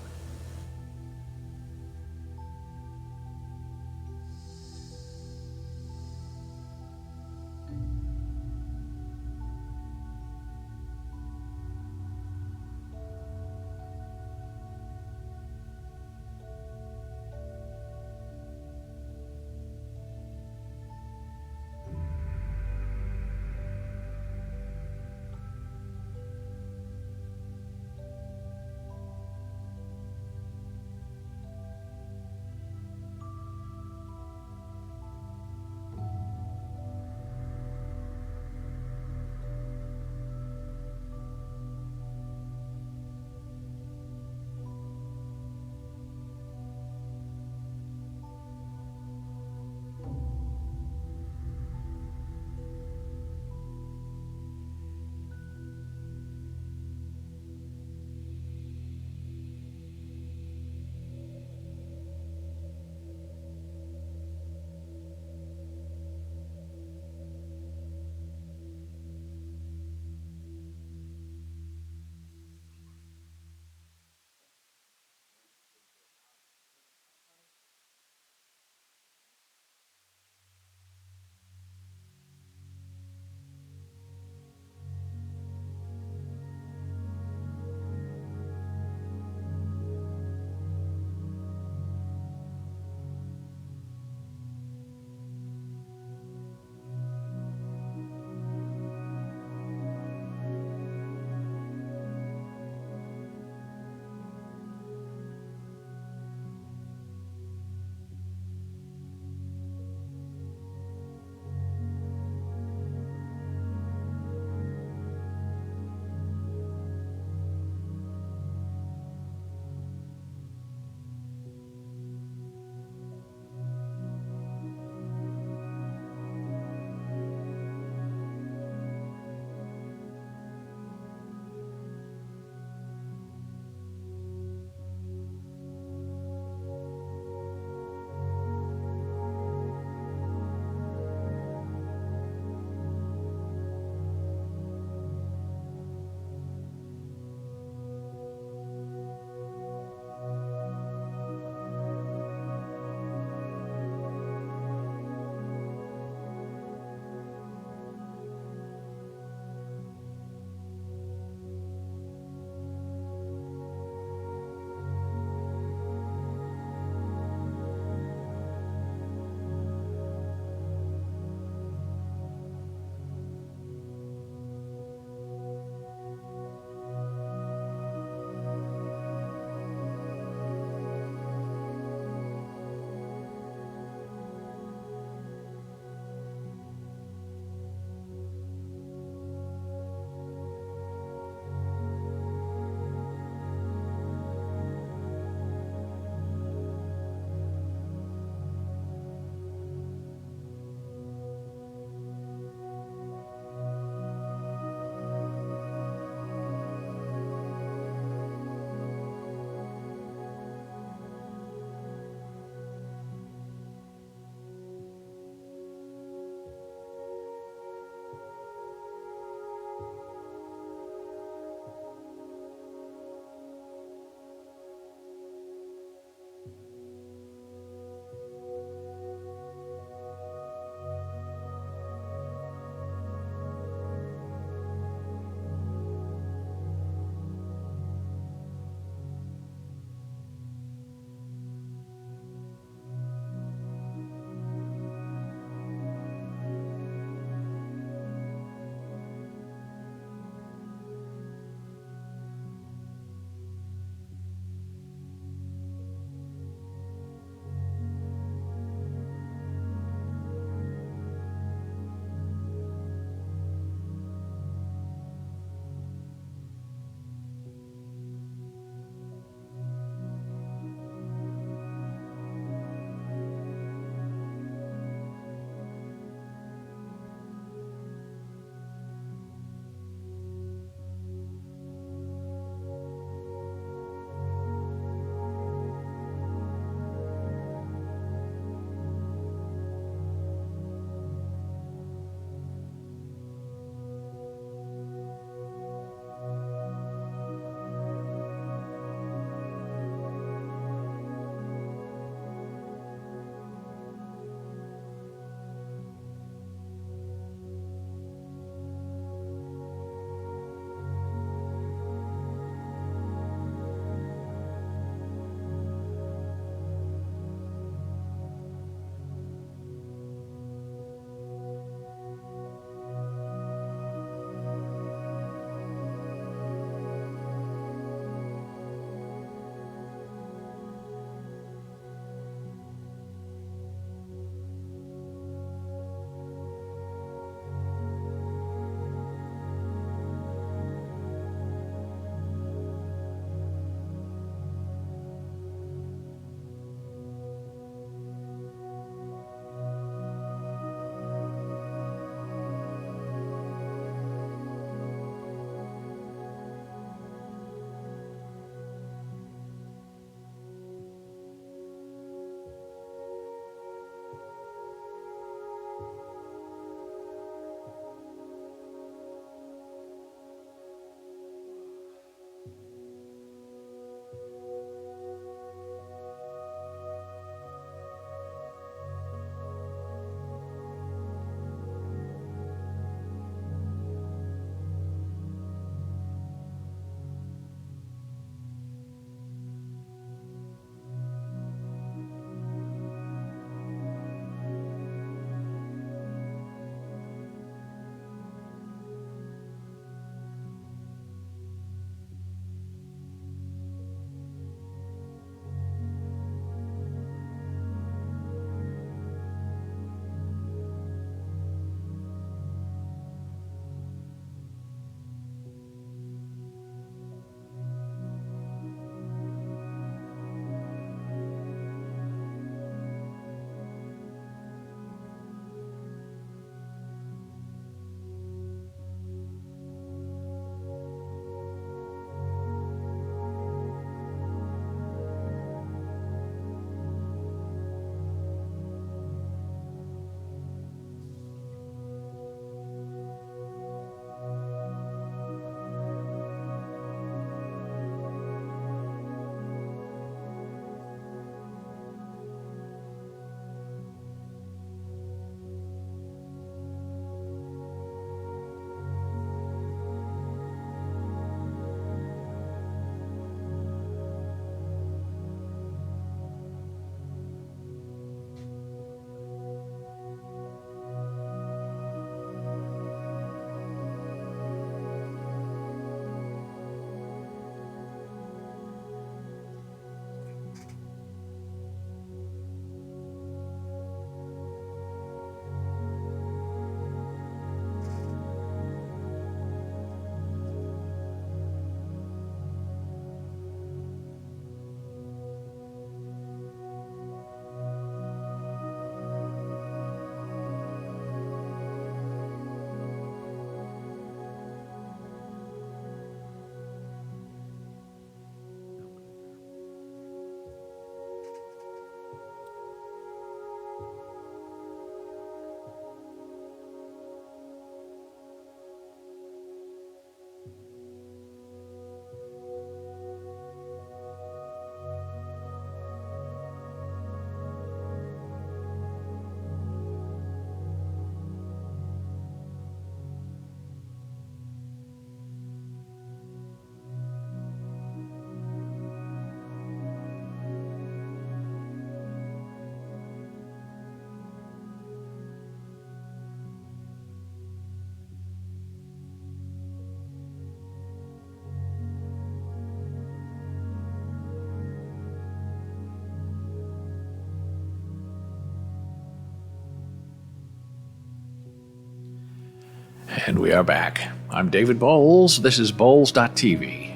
And we are back. I'm David Boles. This is Boles.tv.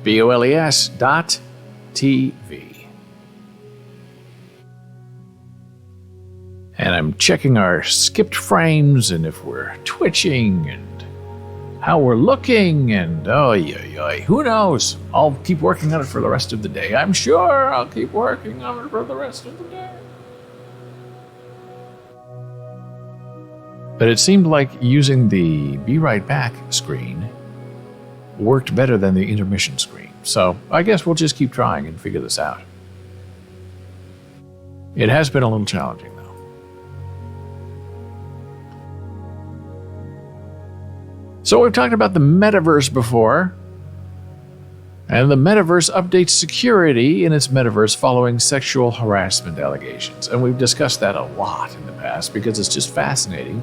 BOLES.TV. And I'm checking our skipped frames and if we're twitching and how we're looking and who knows? I'll keep working on it for the rest of the day. I'm sure I'll keep working on it for the rest of the day. But it seemed like using the Be Right Back screen worked better than the intermission screen. So I guess we'll just keep trying and figure this out. It has been a little challenging, though. So we've talked about the Metaverse before. And the Metaverse updates security in its Metaverse following sexual harassment allegations. And we've discussed that a lot in the past because it's just fascinating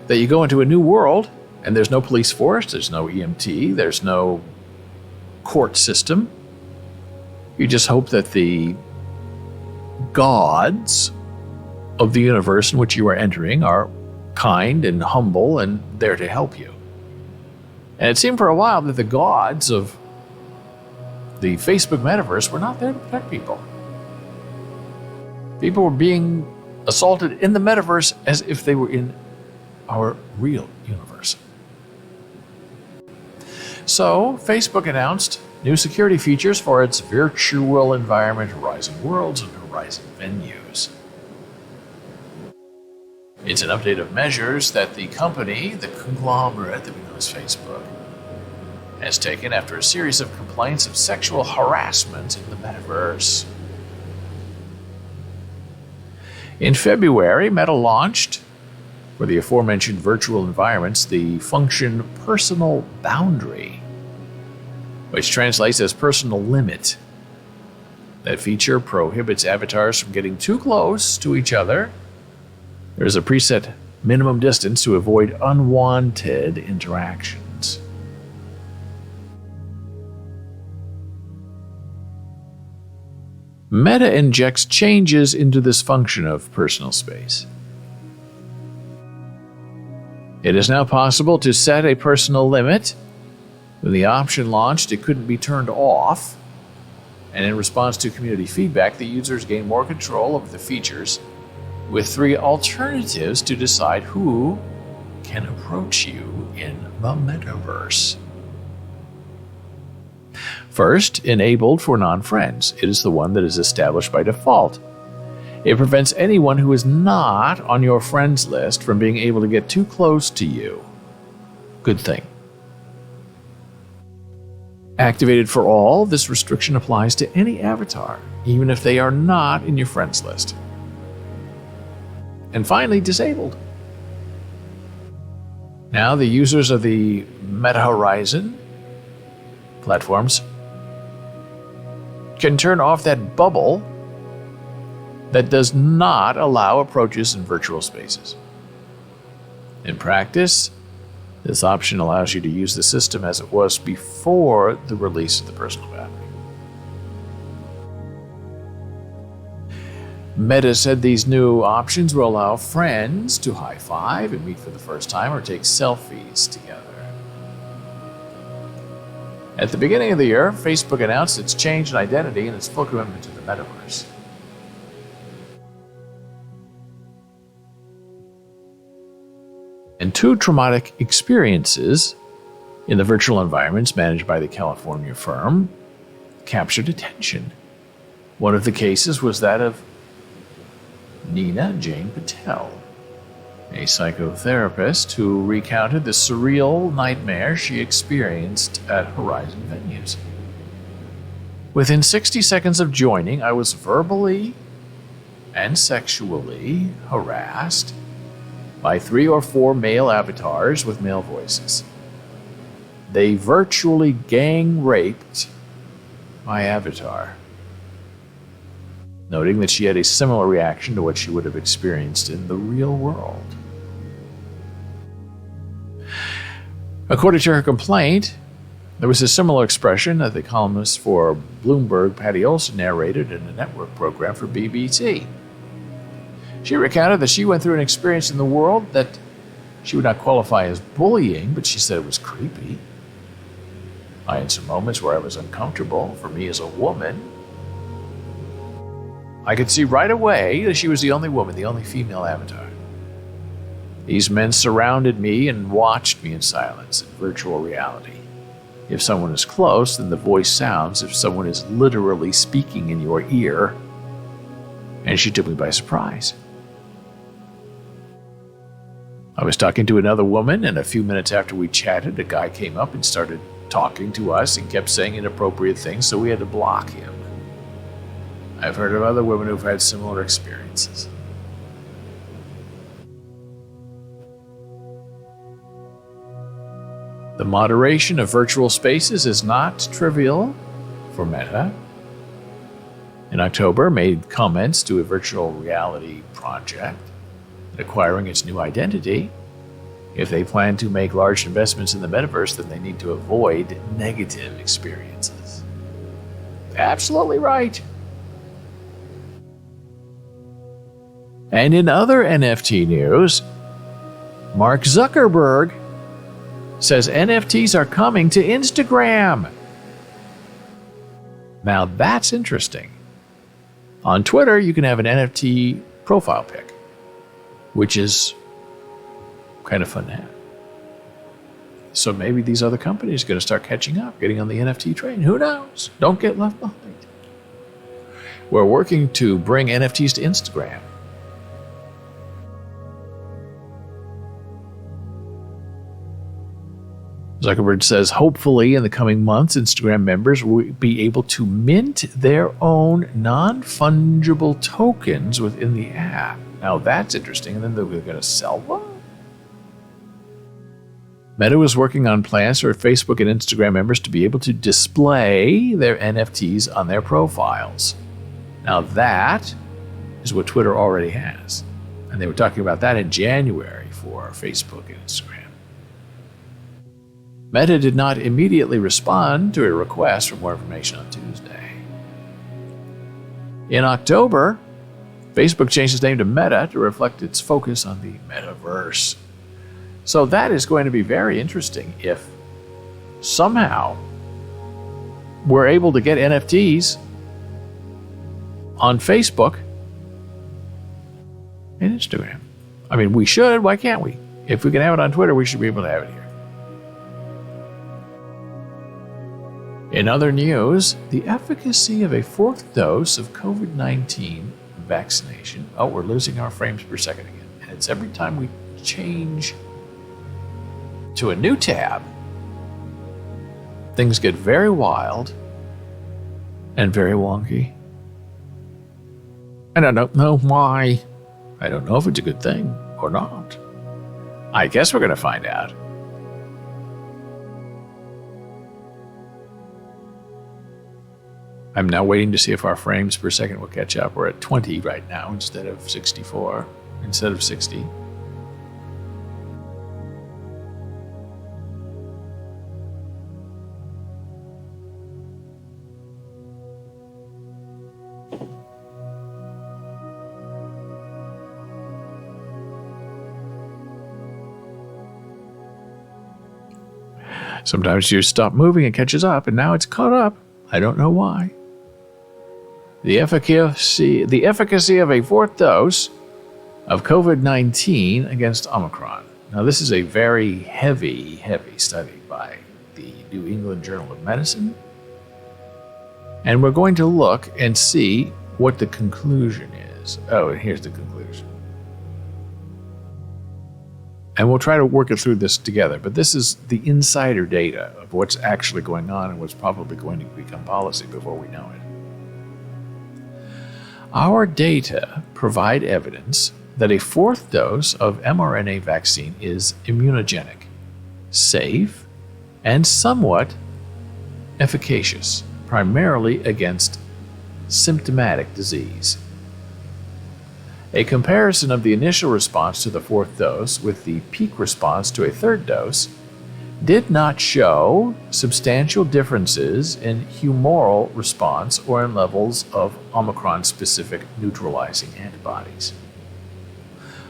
that you go into a new world and there's no police force, there's no EMT, there's no court system. You just hope that the gods of the universe in which you are entering are kind and humble and there to help you. And it seemed for a while that the gods of the Facebook Metaverse were not there to protect people. People were being assaulted in the Metaverse as if they were in our real universe. So, Facebook announced new security features for its virtual environment Horizon Worlds and Horizon Venues. It's an update of measures that the company, the conglomerate that we know as Facebook, has taken after a series of complaints of sexual harassment in the Metaverse. In February, Meta launched, for the aforementioned virtual environments, the function Personal Boundary, which translates as personal limit. That feature prohibits avatars from getting too close to each other. There is a preset minimum distance to avoid unwanted interactions. Meta injects changes into this function of personal space. It is now possible to set a personal limit. When the option launched, it couldn't be turned off. And in response to community feedback, the users gained more control over the features with 3 alternatives to decide who can approach you in the Metaverse. First, enabled for non-friends. It is the one that is established by default. It prevents anyone who is not on your friends list from being able to get too close to you. Good thing. Activated for all, this restriction applies to any avatar, even if they are not in your friends list. And finally, disabled. Now the users of the Meta Horizon platforms can turn off that bubble that does not allow approaches in virtual spaces. In practice, this option allows you to use the system as it was before the release of the personal boundary. Meta said these new options will allow friends to high-five and meet for the first time or take selfies together. At the beginning of the year, Facebook announced its change in identity and its full commitment to the Metaverse. And 2 traumatic experiences in the virtual environments managed by the California firm captured attention. One of the cases was that of Nina Jane Patel, a psychotherapist who recounted the surreal nightmare she experienced at Horizon Venues. Within 60 seconds of joining, I was verbally and sexually harassed by 3 or 4 male avatars with male voices. They virtually gang raped my avatar, noting that she had a similar reaction to what she would have experienced in the real world. According to her complaint, there was a similar expression that the columnist for Bloomberg, Patty Olson, narrated in a network program for BBC. She recounted that she went through an experience in the world that She would not qualify as bullying, but she said it was creepy. I had some moments where I was uncomfortable. For me as a woman, I could see right away that she was the only woman, the only female avatar. These men surrounded me and watched me in silence in virtual reality. If someone is close, then the voice sounds if someone is literally speaking in your ear. And she took me by surprise. I was talking to another woman, and a few minutes after we chatted, a guy came up and started talking to us and kept saying inappropriate things, so we had to block him. I've heard of other women who've had similar experiences. The moderation of virtual spaces is not trivial for Meta. In October, made comments to a virtual reality project acquiring its new identity. If they plan to make large investments in the metaverse, then they need to avoid negative experiences. Absolutely right. And in other NFT news, Mark Zuckerberg says NFTs are coming to Instagram. Now that's interesting. On Twitter, you can have an NFT profile pic, which is kind of fun to have. So maybe these other companies are going to start catching up, getting on the NFT train. Who knows? Don't get left behind. We're working to bring NFTs to Instagram. Zuckerberg says, hopefully in the coming months, Instagram members will be able to mint their own non-fungible tokens within the app. Now that's interesting. And then they're going to sell them? Meta was working on plans for Facebook and Instagram members to be able to display their NFTs on their profiles. Now that is what Twitter already has. And they were talking about that in January for Facebook and Instagram. Meta did not immediately respond to a request for more information on Tuesday. In October, Facebook changed its name to Meta to reflect its focus on the Metaverse. So that is going to be very interesting if somehow we're able to get NFTs on Facebook and Instagram. I mean, we should. Why can't we? If we can have it on Twitter, we should be able to have it here. In other news, the efficacy of a fourth dose of COVID-19 vaccination. Oh, we're losing our frames per second again. And it's every time we change to a new tab, things get very wild and very wonky. And I don't know why. I don't know if it's a good thing or not. I guess we're going to find out. I'm now waiting to see if our frames per second will catch up. We're at 20 right now instead of 64, instead of 60. Sometimes you stop moving and catches up, and now it's caught up. I don't know why. The efficacy of a fourth dose of COVID-19 against Omicron. Now, this is a very heavy study by the New England Journal of Medicine. And we're going to look and see what the conclusion is. Oh, and here's the conclusion. And we'll try to work it through this together. But this is the insider data of what's actually going on and what's probably going to become policy before we know it. Our data provide evidence that a fourth dose of mRNA vaccine is immunogenic, safe, and somewhat efficacious, primarily against symptomatic disease. A comparison of the initial response to the fourth dose with the peak response to a third dose did not show substantial differences in humoral response or in levels of Omicron-specific neutralizing antibodies.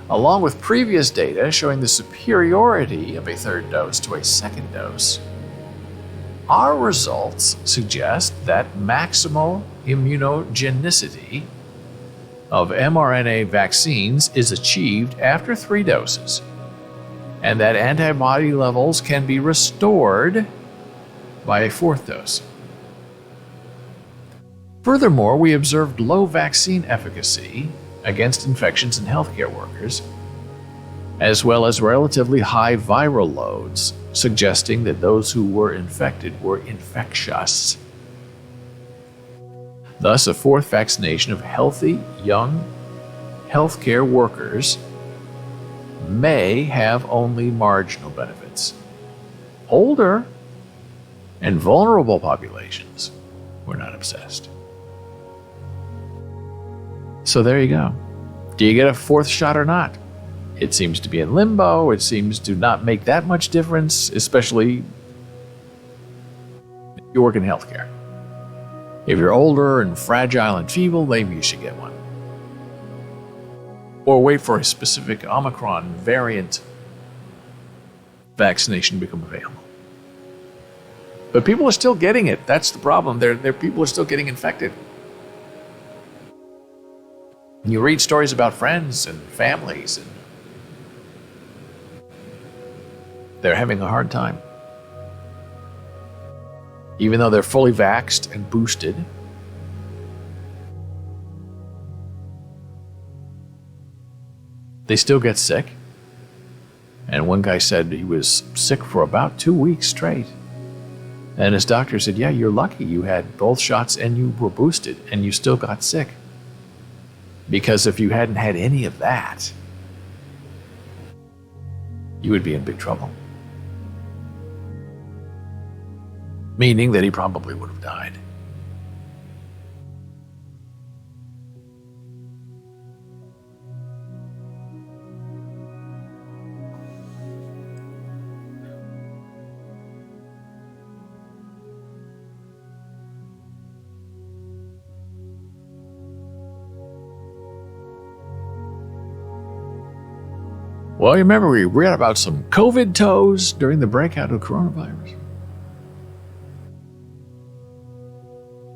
along with previous data showing the superiority of a third dose to a second dose, our results suggest that maximal immunogenicity of mRNA vaccines is achieved after 3 doses, and that antibody levels can be restored by a 4th dose. Furthermore, we observed low vaccine efficacy against infections in healthcare workers, as well as relatively high viral loads, suggesting that those who were infected were infectious. Thus, a 4th vaccination of healthy, young healthcare workers may have only marginal benefits. Older and vulnerable populations were not obsessed. So there you go. Do you get a 4th shot or not? It seems to be in limbo. It seems to not make that much difference, especially if you work in healthcare. If you're older and fragile and feeble, maybe you should get one. Or wait for a specific Omicron variant vaccination to become available. But people are still getting it. That's the problem. People are still getting infected. And you read stories about friends and families, and they're having a hard time. Even though they're fully vaxxed and boosted, they still get sick. And one guy said he was sick for about 2 weeks straight. And his doctor said, yeah, you're lucky you had both shots and you were boosted and you still got sick. Because if you hadn't had any of that, you would be in big trouble. Meaning that he probably would have died. Well, you remember we read about some COVID toes during the breakout of coronavirus.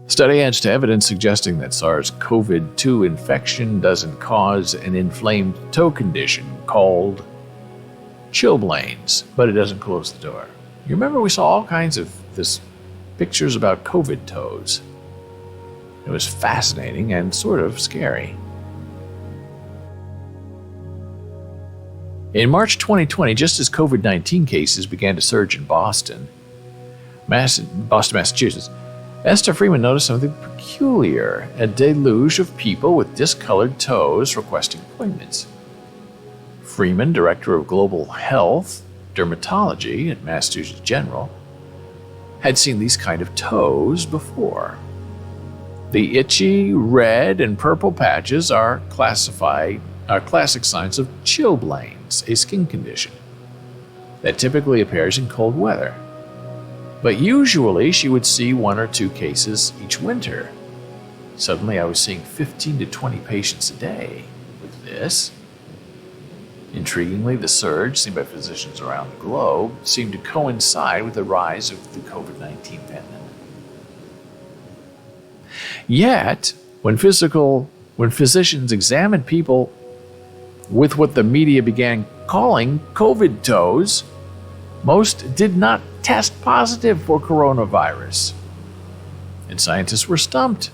Study adds to evidence suggesting that SARS-CoV-2 infection doesn't cause an inflamed toe condition called chilblains, but it doesn't close the door. You remember we saw all kinds of pictures about COVID toes. It was fascinating and sort of scary. In March 2020, just as COVID-19 cases began to surge in Boston, Massachusetts, Esther Freeman noticed something peculiar, a deluge of people with discolored toes requesting appointments. Freeman, Director of Global Health Dermatology at Massachusetts General, had seen these kind of toes before. The itchy red and purple patches are classic signs of chilblains, a skin condition that typically appears in cold weather. But usually she would see 1 or 2 cases each winter. Suddenly I was seeing 15 to 20 patients a day with this. Intriguingly, the surge seen by physicians around the globe seemed to coincide with the rise of the COVID-19 pandemic. Yet, when physicians examined people with what the media began calling COVID toes, most did not test positive for coronavirus. And scientists were stumped,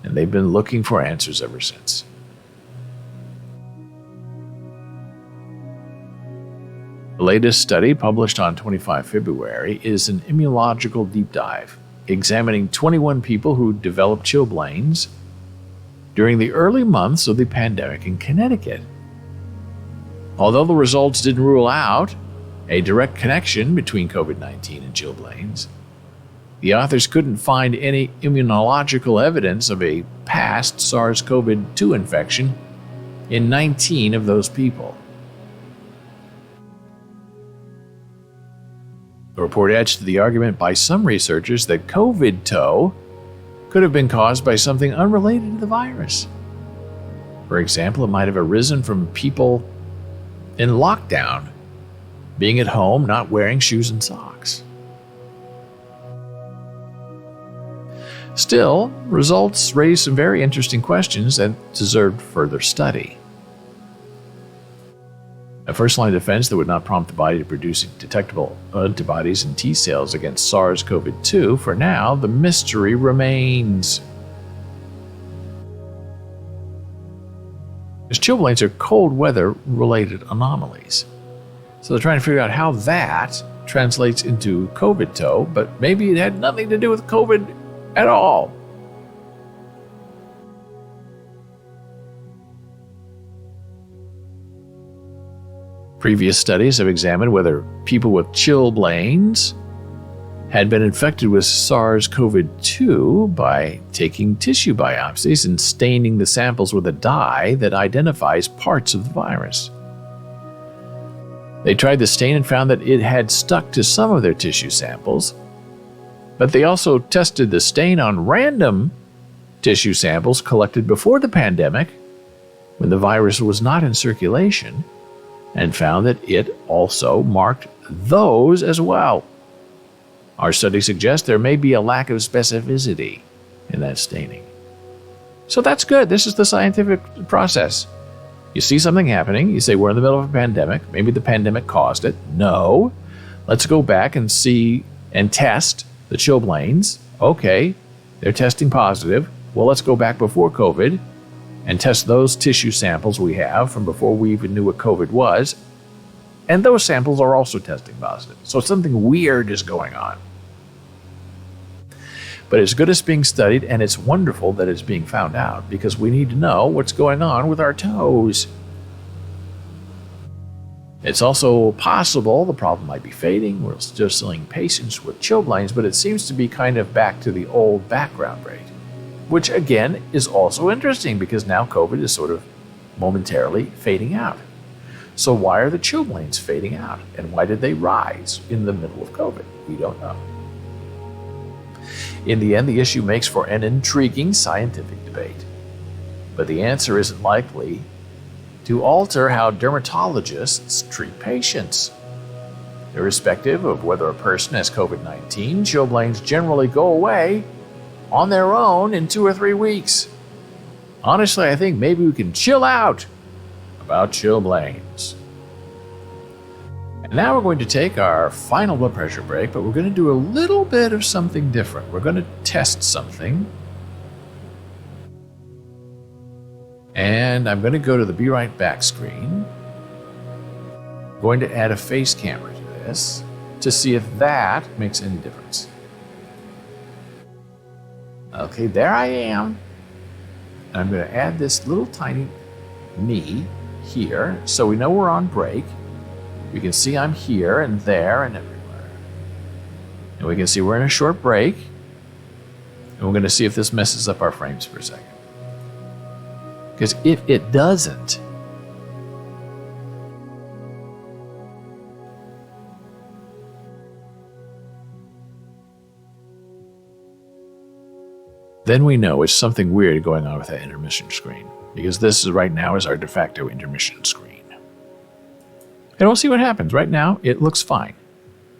and they've been looking for answers ever since. The latest study, published on 25 February, is an immunological deep dive, examining 21 people who developed chilblains during the early months of the pandemic in Connecticut. Although the results didn't rule out a direct connection between COVID-19 and chilblains, the authors couldn't find any immunological evidence of a past SARS-CoV-2 infection in 19 of those people. The report adds to the argument by some researchers that COVID toe could have been caused by something unrelated to the virus. For example, it might have arisen from people in lockdown, being at home, not wearing shoes and socks. Still, results raise some very interesting questions that deserve further study. A first-line defense that would not prompt the body to produce detectable antibodies and T cells against SARS-CoV-2, for now, the mystery remains. Because chilblains are cold weather-related anomalies. So they're trying to figure out how that translates into COVID toe, but maybe it had nothing to do with COVID at all. Previous studies have examined whether people with chilblains had been infected with SARS-CoV-2 by taking tissue biopsies and staining the samples with a dye that identifies parts of the virus. They tried the stain and found that it had stuck to some of their tissue samples, but they also tested the stain on random tissue samples collected before the pandemic, when the virus was not in circulation, and found that it also marked those as well. Our study suggests there may be a lack of specificity in that staining. So that's good. This is the scientific process. You see something happening, you say we're in the middle of a pandemic, maybe the pandemic caused it. No. Let's go back and see and test the chilblains. Okay, they're testing positive. Well, let's go back before COVID and test those tissue samples we have from before we even knew what COVID was. And those samples are also testing positive. So something weird is going on. But it's good it's being studied, and it's wonderful that it's being found out, because we need to know what's going on with our toes. It's also possible the problem might be fading. We're still seeing patients with chilblains, but it seems to be kind of back to the old background rate, which again is also interesting because now COVID is sort of momentarily fading out. So why are the chilblains fading out? And why did they rise in the middle of COVID? We don't know. In the end, the issue makes for an intriguing scientific debate. But the answer isn't likely to alter how dermatologists treat patients. Irrespective of whether a person has COVID-19, chilblains generally go away on their own in 2 or 3 weeks. Honestly, I think maybe we can chill out about chilblains. And now we're going to take our final blood pressure break, but we're going to do a little bit of something different. We're going to test something. And I'm going to go to the Be Right Back screen. I'm going to add a face camera to this to see if that makes any difference. Okay, there I am. I'm going to add this little tiny me here so we know we're on break. We can see I'm here and there and everywhere. And we can see we're in a short break. And we're going to see if this messes up our frames per second. Because if it doesn't, then we know it's something weird going on with that intermission screen. Because this is right now is our de facto intermission screen. And we'll see what happens. Right now, it looks fine.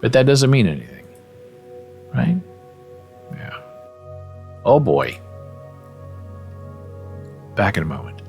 But that doesn't mean anything. Right? Yeah. Oh boy. Back in a moment.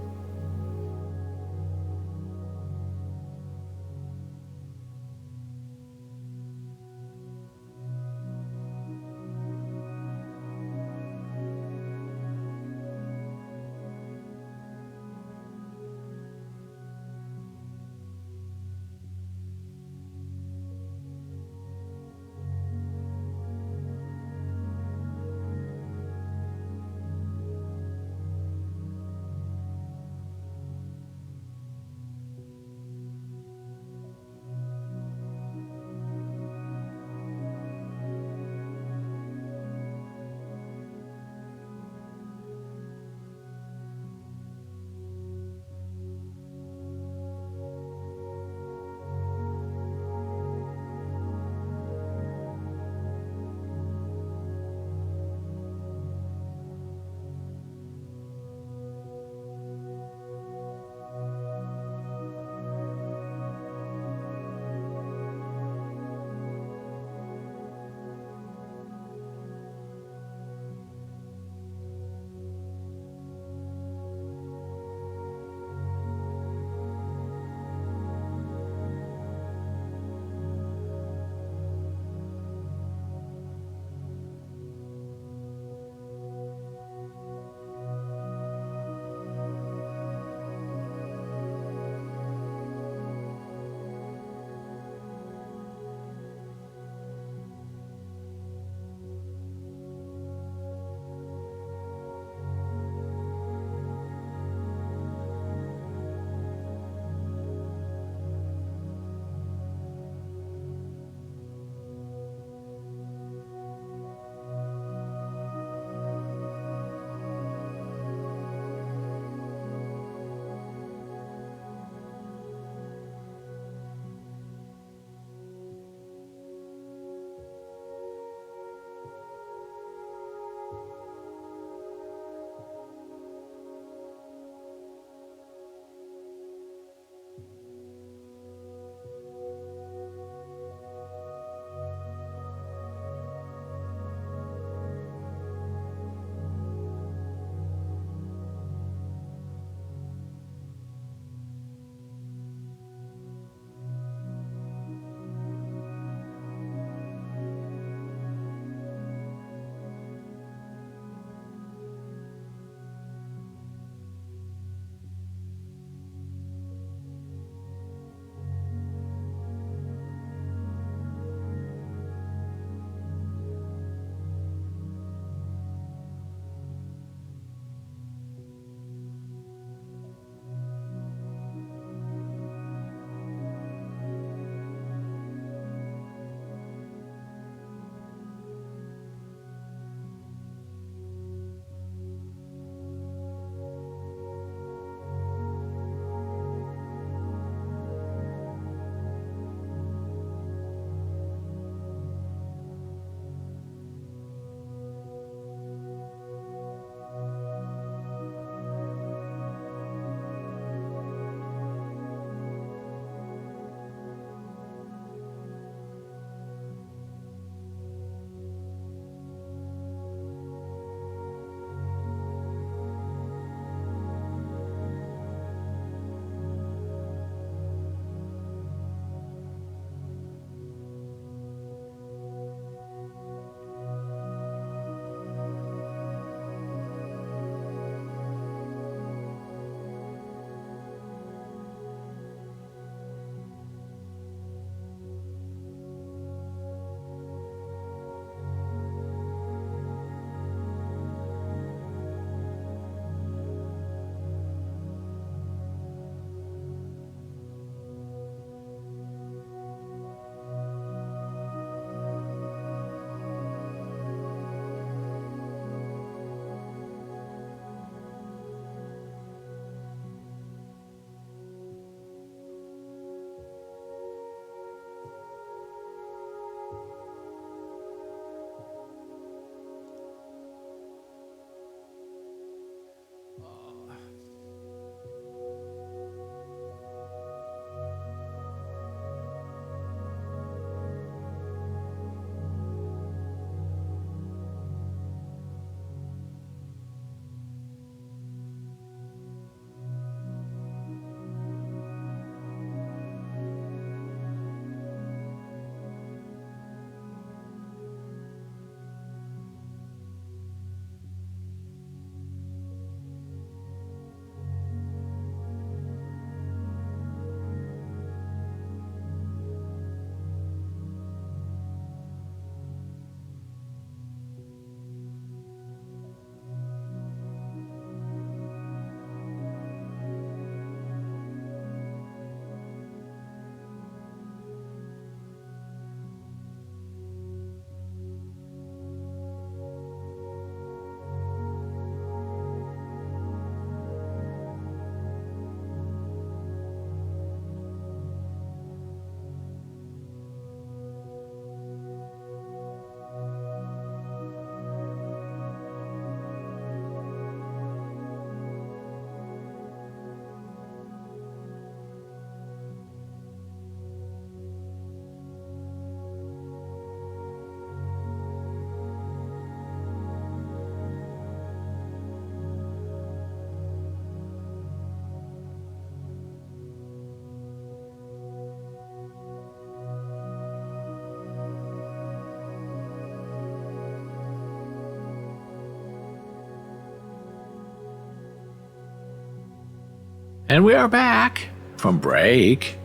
And we are back from break.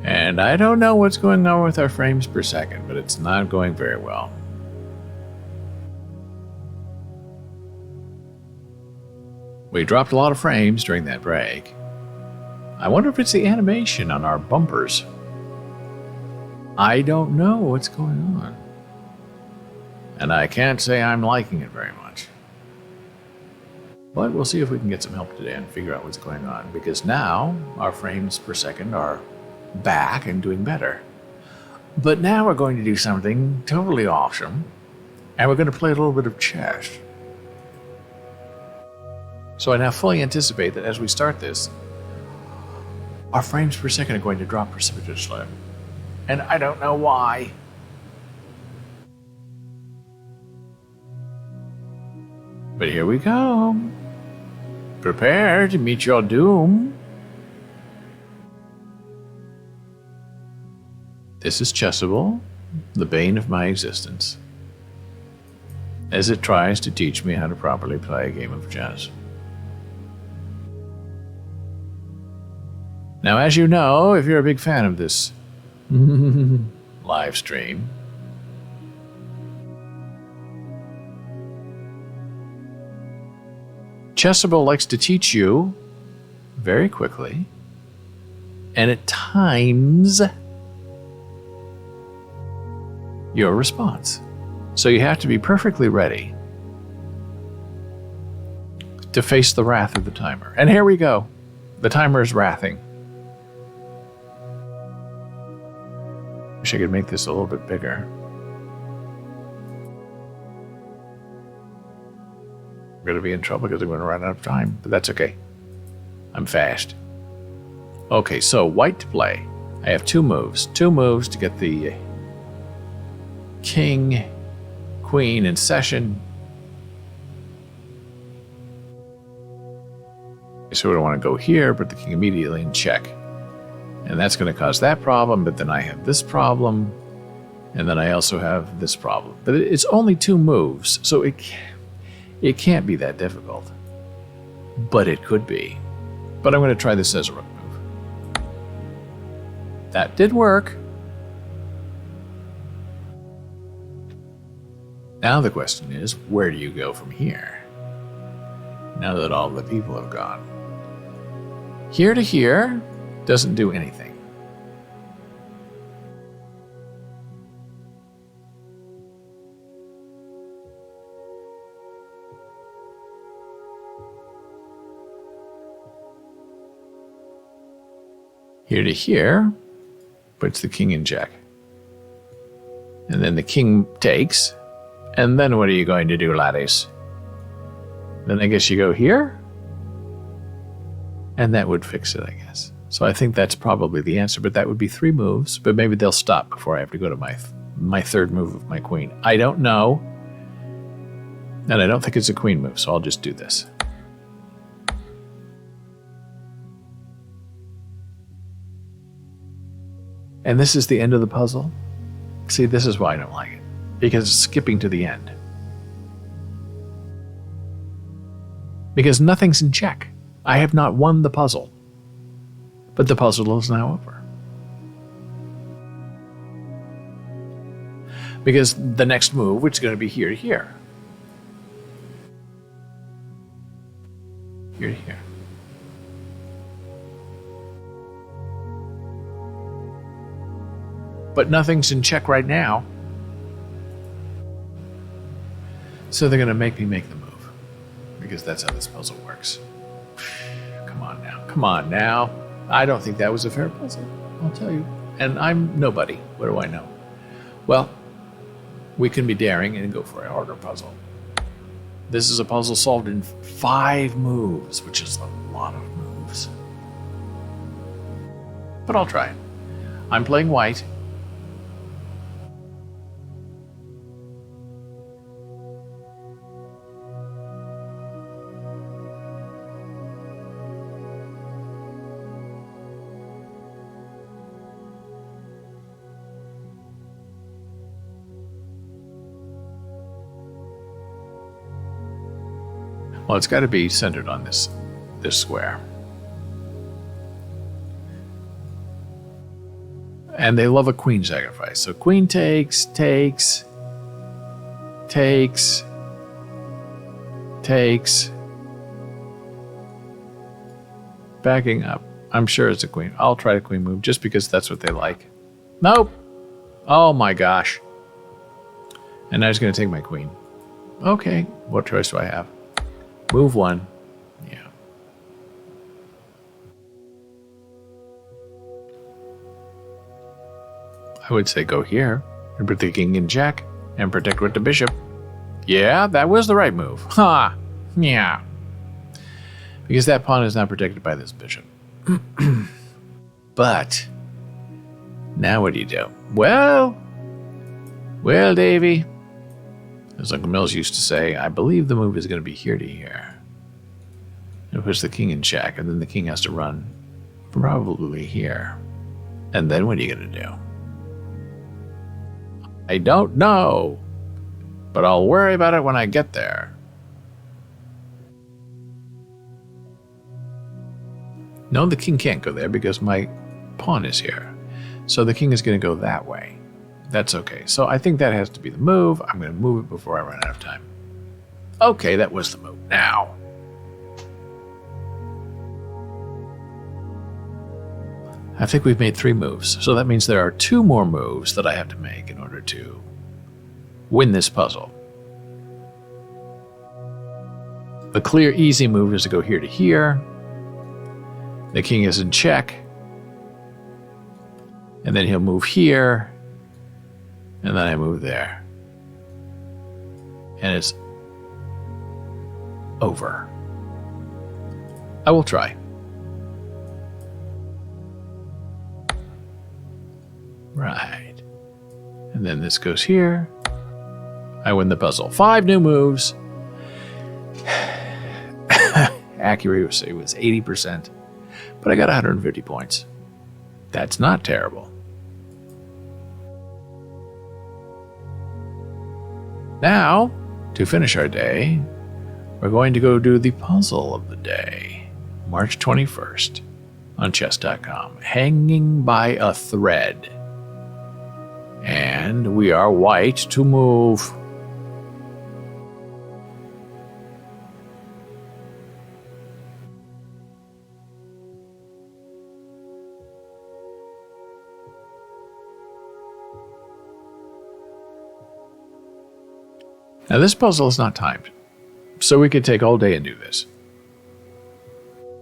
And I don't know what's going on with our frames per second, but it's not going very well. We dropped a lot of frames during that break. I wonder if it's the animation on our bumpers. I don't know what's going on. And I can't say I'm liking it very much. But we'll see if we can get some help today and figure out what's going on, because now our frames per second are back and doing better. But now we're going to do something totally awesome, and we're going to play a little bit of chess. So I now fully anticipate that as we start this, our frames per second are going to drop precipitously. And I don't know why. But here we go. Prepare to meet your doom. This is Chessable, the bane of my existence, as it tries to teach me how to properly play a game of chess. Now, as you know, if you're a big fan of this live stream, Chessable likes to teach you very quickly and at times your response. So you have to be perfectly ready to face the wrath of the timer. And here we go. The timer is wrathing. Wish I could make this a little bit bigger. I'm going to be in trouble because I'm going to run out of time, but that's okay. I'm fast. Okay, so white to play. I have two moves. Two moves to get the king, queen in session. So I want to go here, but the king immediately in check. And that's going to cause that problem, but then I have this problem, and then I also have this problem. But it's only two moves, so it can't be that difficult. But it could be. But I'm going to try this as a rook move. That did work. Now the question is, where do you go from here? Now that all the people have gone. Here to here doesn't do anything. Here to here puts the king in check. And then the king takes. And then what are you going to do, laddies? Then I guess you go here? And that would fix it, I guess. So I think that's probably the answer, but that would be three moves, but maybe they'll stop before I have to go to my third move of my queen. I don't know. And I don't think it's a queen move, so I'll just do this. And this is the end of the puzzle. See, this is why I don't like it. Because it's skipping to the end. Because nothing's in check. I have not won the puzzle. But the puzzle is now over. Because the next move, which is going to be here to here. Here to here. But nothing's in check right now. So they're going to make me make the move. Because that's how this puzzle works. Come on now. Come on now. I don't think that was a fair puzzle. I'll tell you. And I'm nobody. What do I know? Well, we can be daring and go for a harder puzzle. This is a puzzle solved in 5 moves, which is a lot of moves. But I'll try it. I'm playing white. Well, it's got to be centered on this this square. And they love a queen sacrifice. So queen takes. Backing up. I'm sure it's a queen. I'll try a queen move just because that's what they like. Nope. Oh my gosh. And now he's going to take my queen. Okay. What choice do I have? Move one. Yeah. I would say go here and put the king in check and protect with the bishop. Yeah, that was the right move. Ha! Yeah. Because that pawn is now protected by this bishop. But now what do you do? Well, Davy, as Uncle Mills used to say, I believe the move is going to be here to here. It puts the king in check, and then the king has to run probably here. And then what are you going to do? I don't know, but I'll worry about it when I get there. No, the king can't go there because my pawn is here. So the king is going to go that way. That's okay. So I think that has to be the move. I'm going to move it before I run out of time. Okay, that was the move. Now. I think we've made 3 moves. So that means there are 2 more moves that I have to make in order to win this puzzle. The clear, easy move is to go here to here. The king is in check. And then he'll move here. And then I move there. And it's over. I will try. Right. And then this goes here. I win the puzzle. 5 new moves. Accuracy was 80%. But I got 150 points. That's not terrible. Now, to finish our day, we're going to go do the puzzle of the day. March 21st on chess.com. Hanging by a thread. And we are white to move. Now this puzzle is not timed, so we could take all day and do this.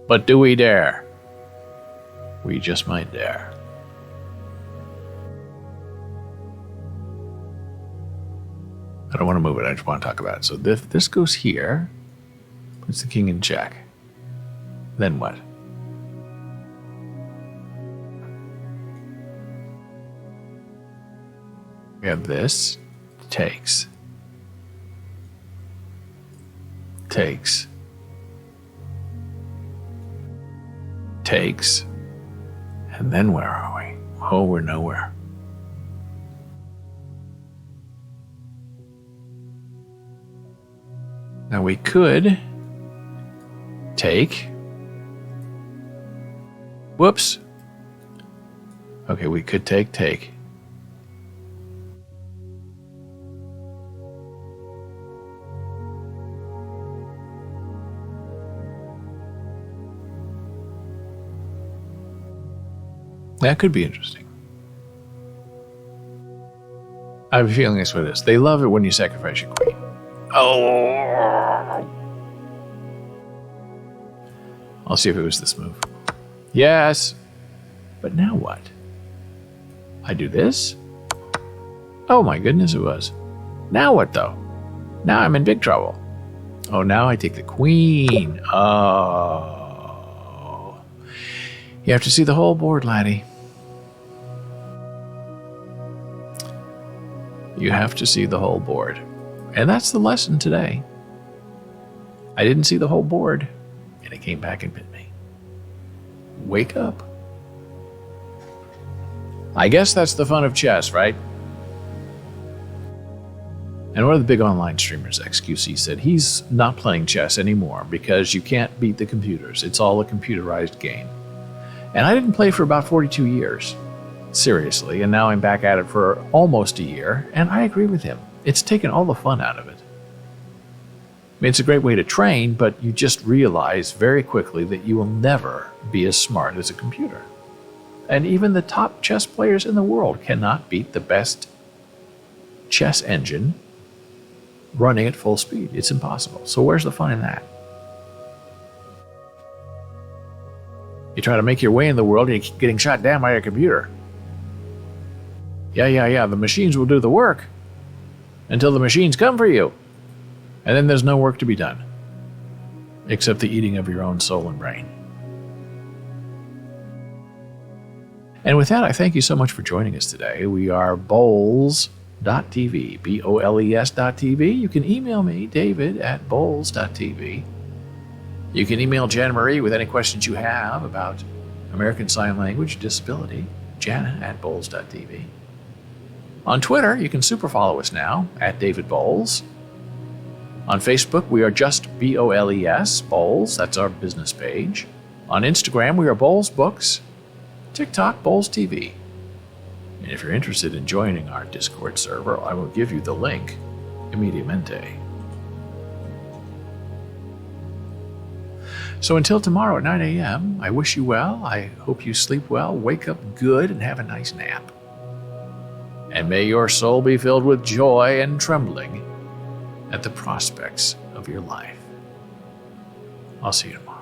But do we dare? We just might dare. I don't want to move it, I just want to talk about it. So this goes here, puts the king in check. Then what? We have this, takes. Takes. And then where are we? Oh, we're nowhere. Now we could take. Whoops. Okay, we could take. That could be interesting. I have a feeling that's what it is. They love it when you sacrifice your queen. Oh! I'll see if it was this move. Yes! But now what? I do this? Oh my goodness, it was. Now what though? Now I'm in big trouble. Oh, now I take the queen. Oh. You have to see the whole board, laddie. You have to see the whole board. And that's the lesson today. I didn't see the whole board, and it came back and bit me. Wake up. I guess that's the fun of chess, right? And one of the big online streamers, XQC, said he's not playing chess anymore because you can't beat the computers. It's all a computerized game. And I didn't play for about 42 years. Seriously, and now I'm back at it for almost a year, and I agree with him. It's taken all the fun out of it. I mean, it's a great way to train, but you just realize very quickly that you will never be as smart as a computer. And even the top chess players in the world cannot beat the best chess engine running at full speed. It's impossible. So where's the fun in that? You try to make your way in the world and you keep getting shot down by a computer. Yeah, the machines will do the work until the machines come for you. And then there's no work to be done, except the eating of your own soul and brain. And with that, I thank you so much for joining us today. We are Boles.tv, BOLES.tv. You can email me, David, at Boles.tv. You can email Jan Marie with any questions you have about American Sign Language disability, Jana at Boles.tv. On Twitter, you can super follow us now, at David Boles. On Facebook, we are just BOLES, Boles, that's our business page. On Instagram, we are Boles Books. TikTok, Boles TV. And if you're interested in joining our Discord server, I will give you the link immediatamente. So until tomorrow at 9 a.m., I wish you well. I hope you sleep well, wake up good, and have a nice nap. And may your soul be filled with joy and trembling at the prospects of your life. I'll see you tomorrow.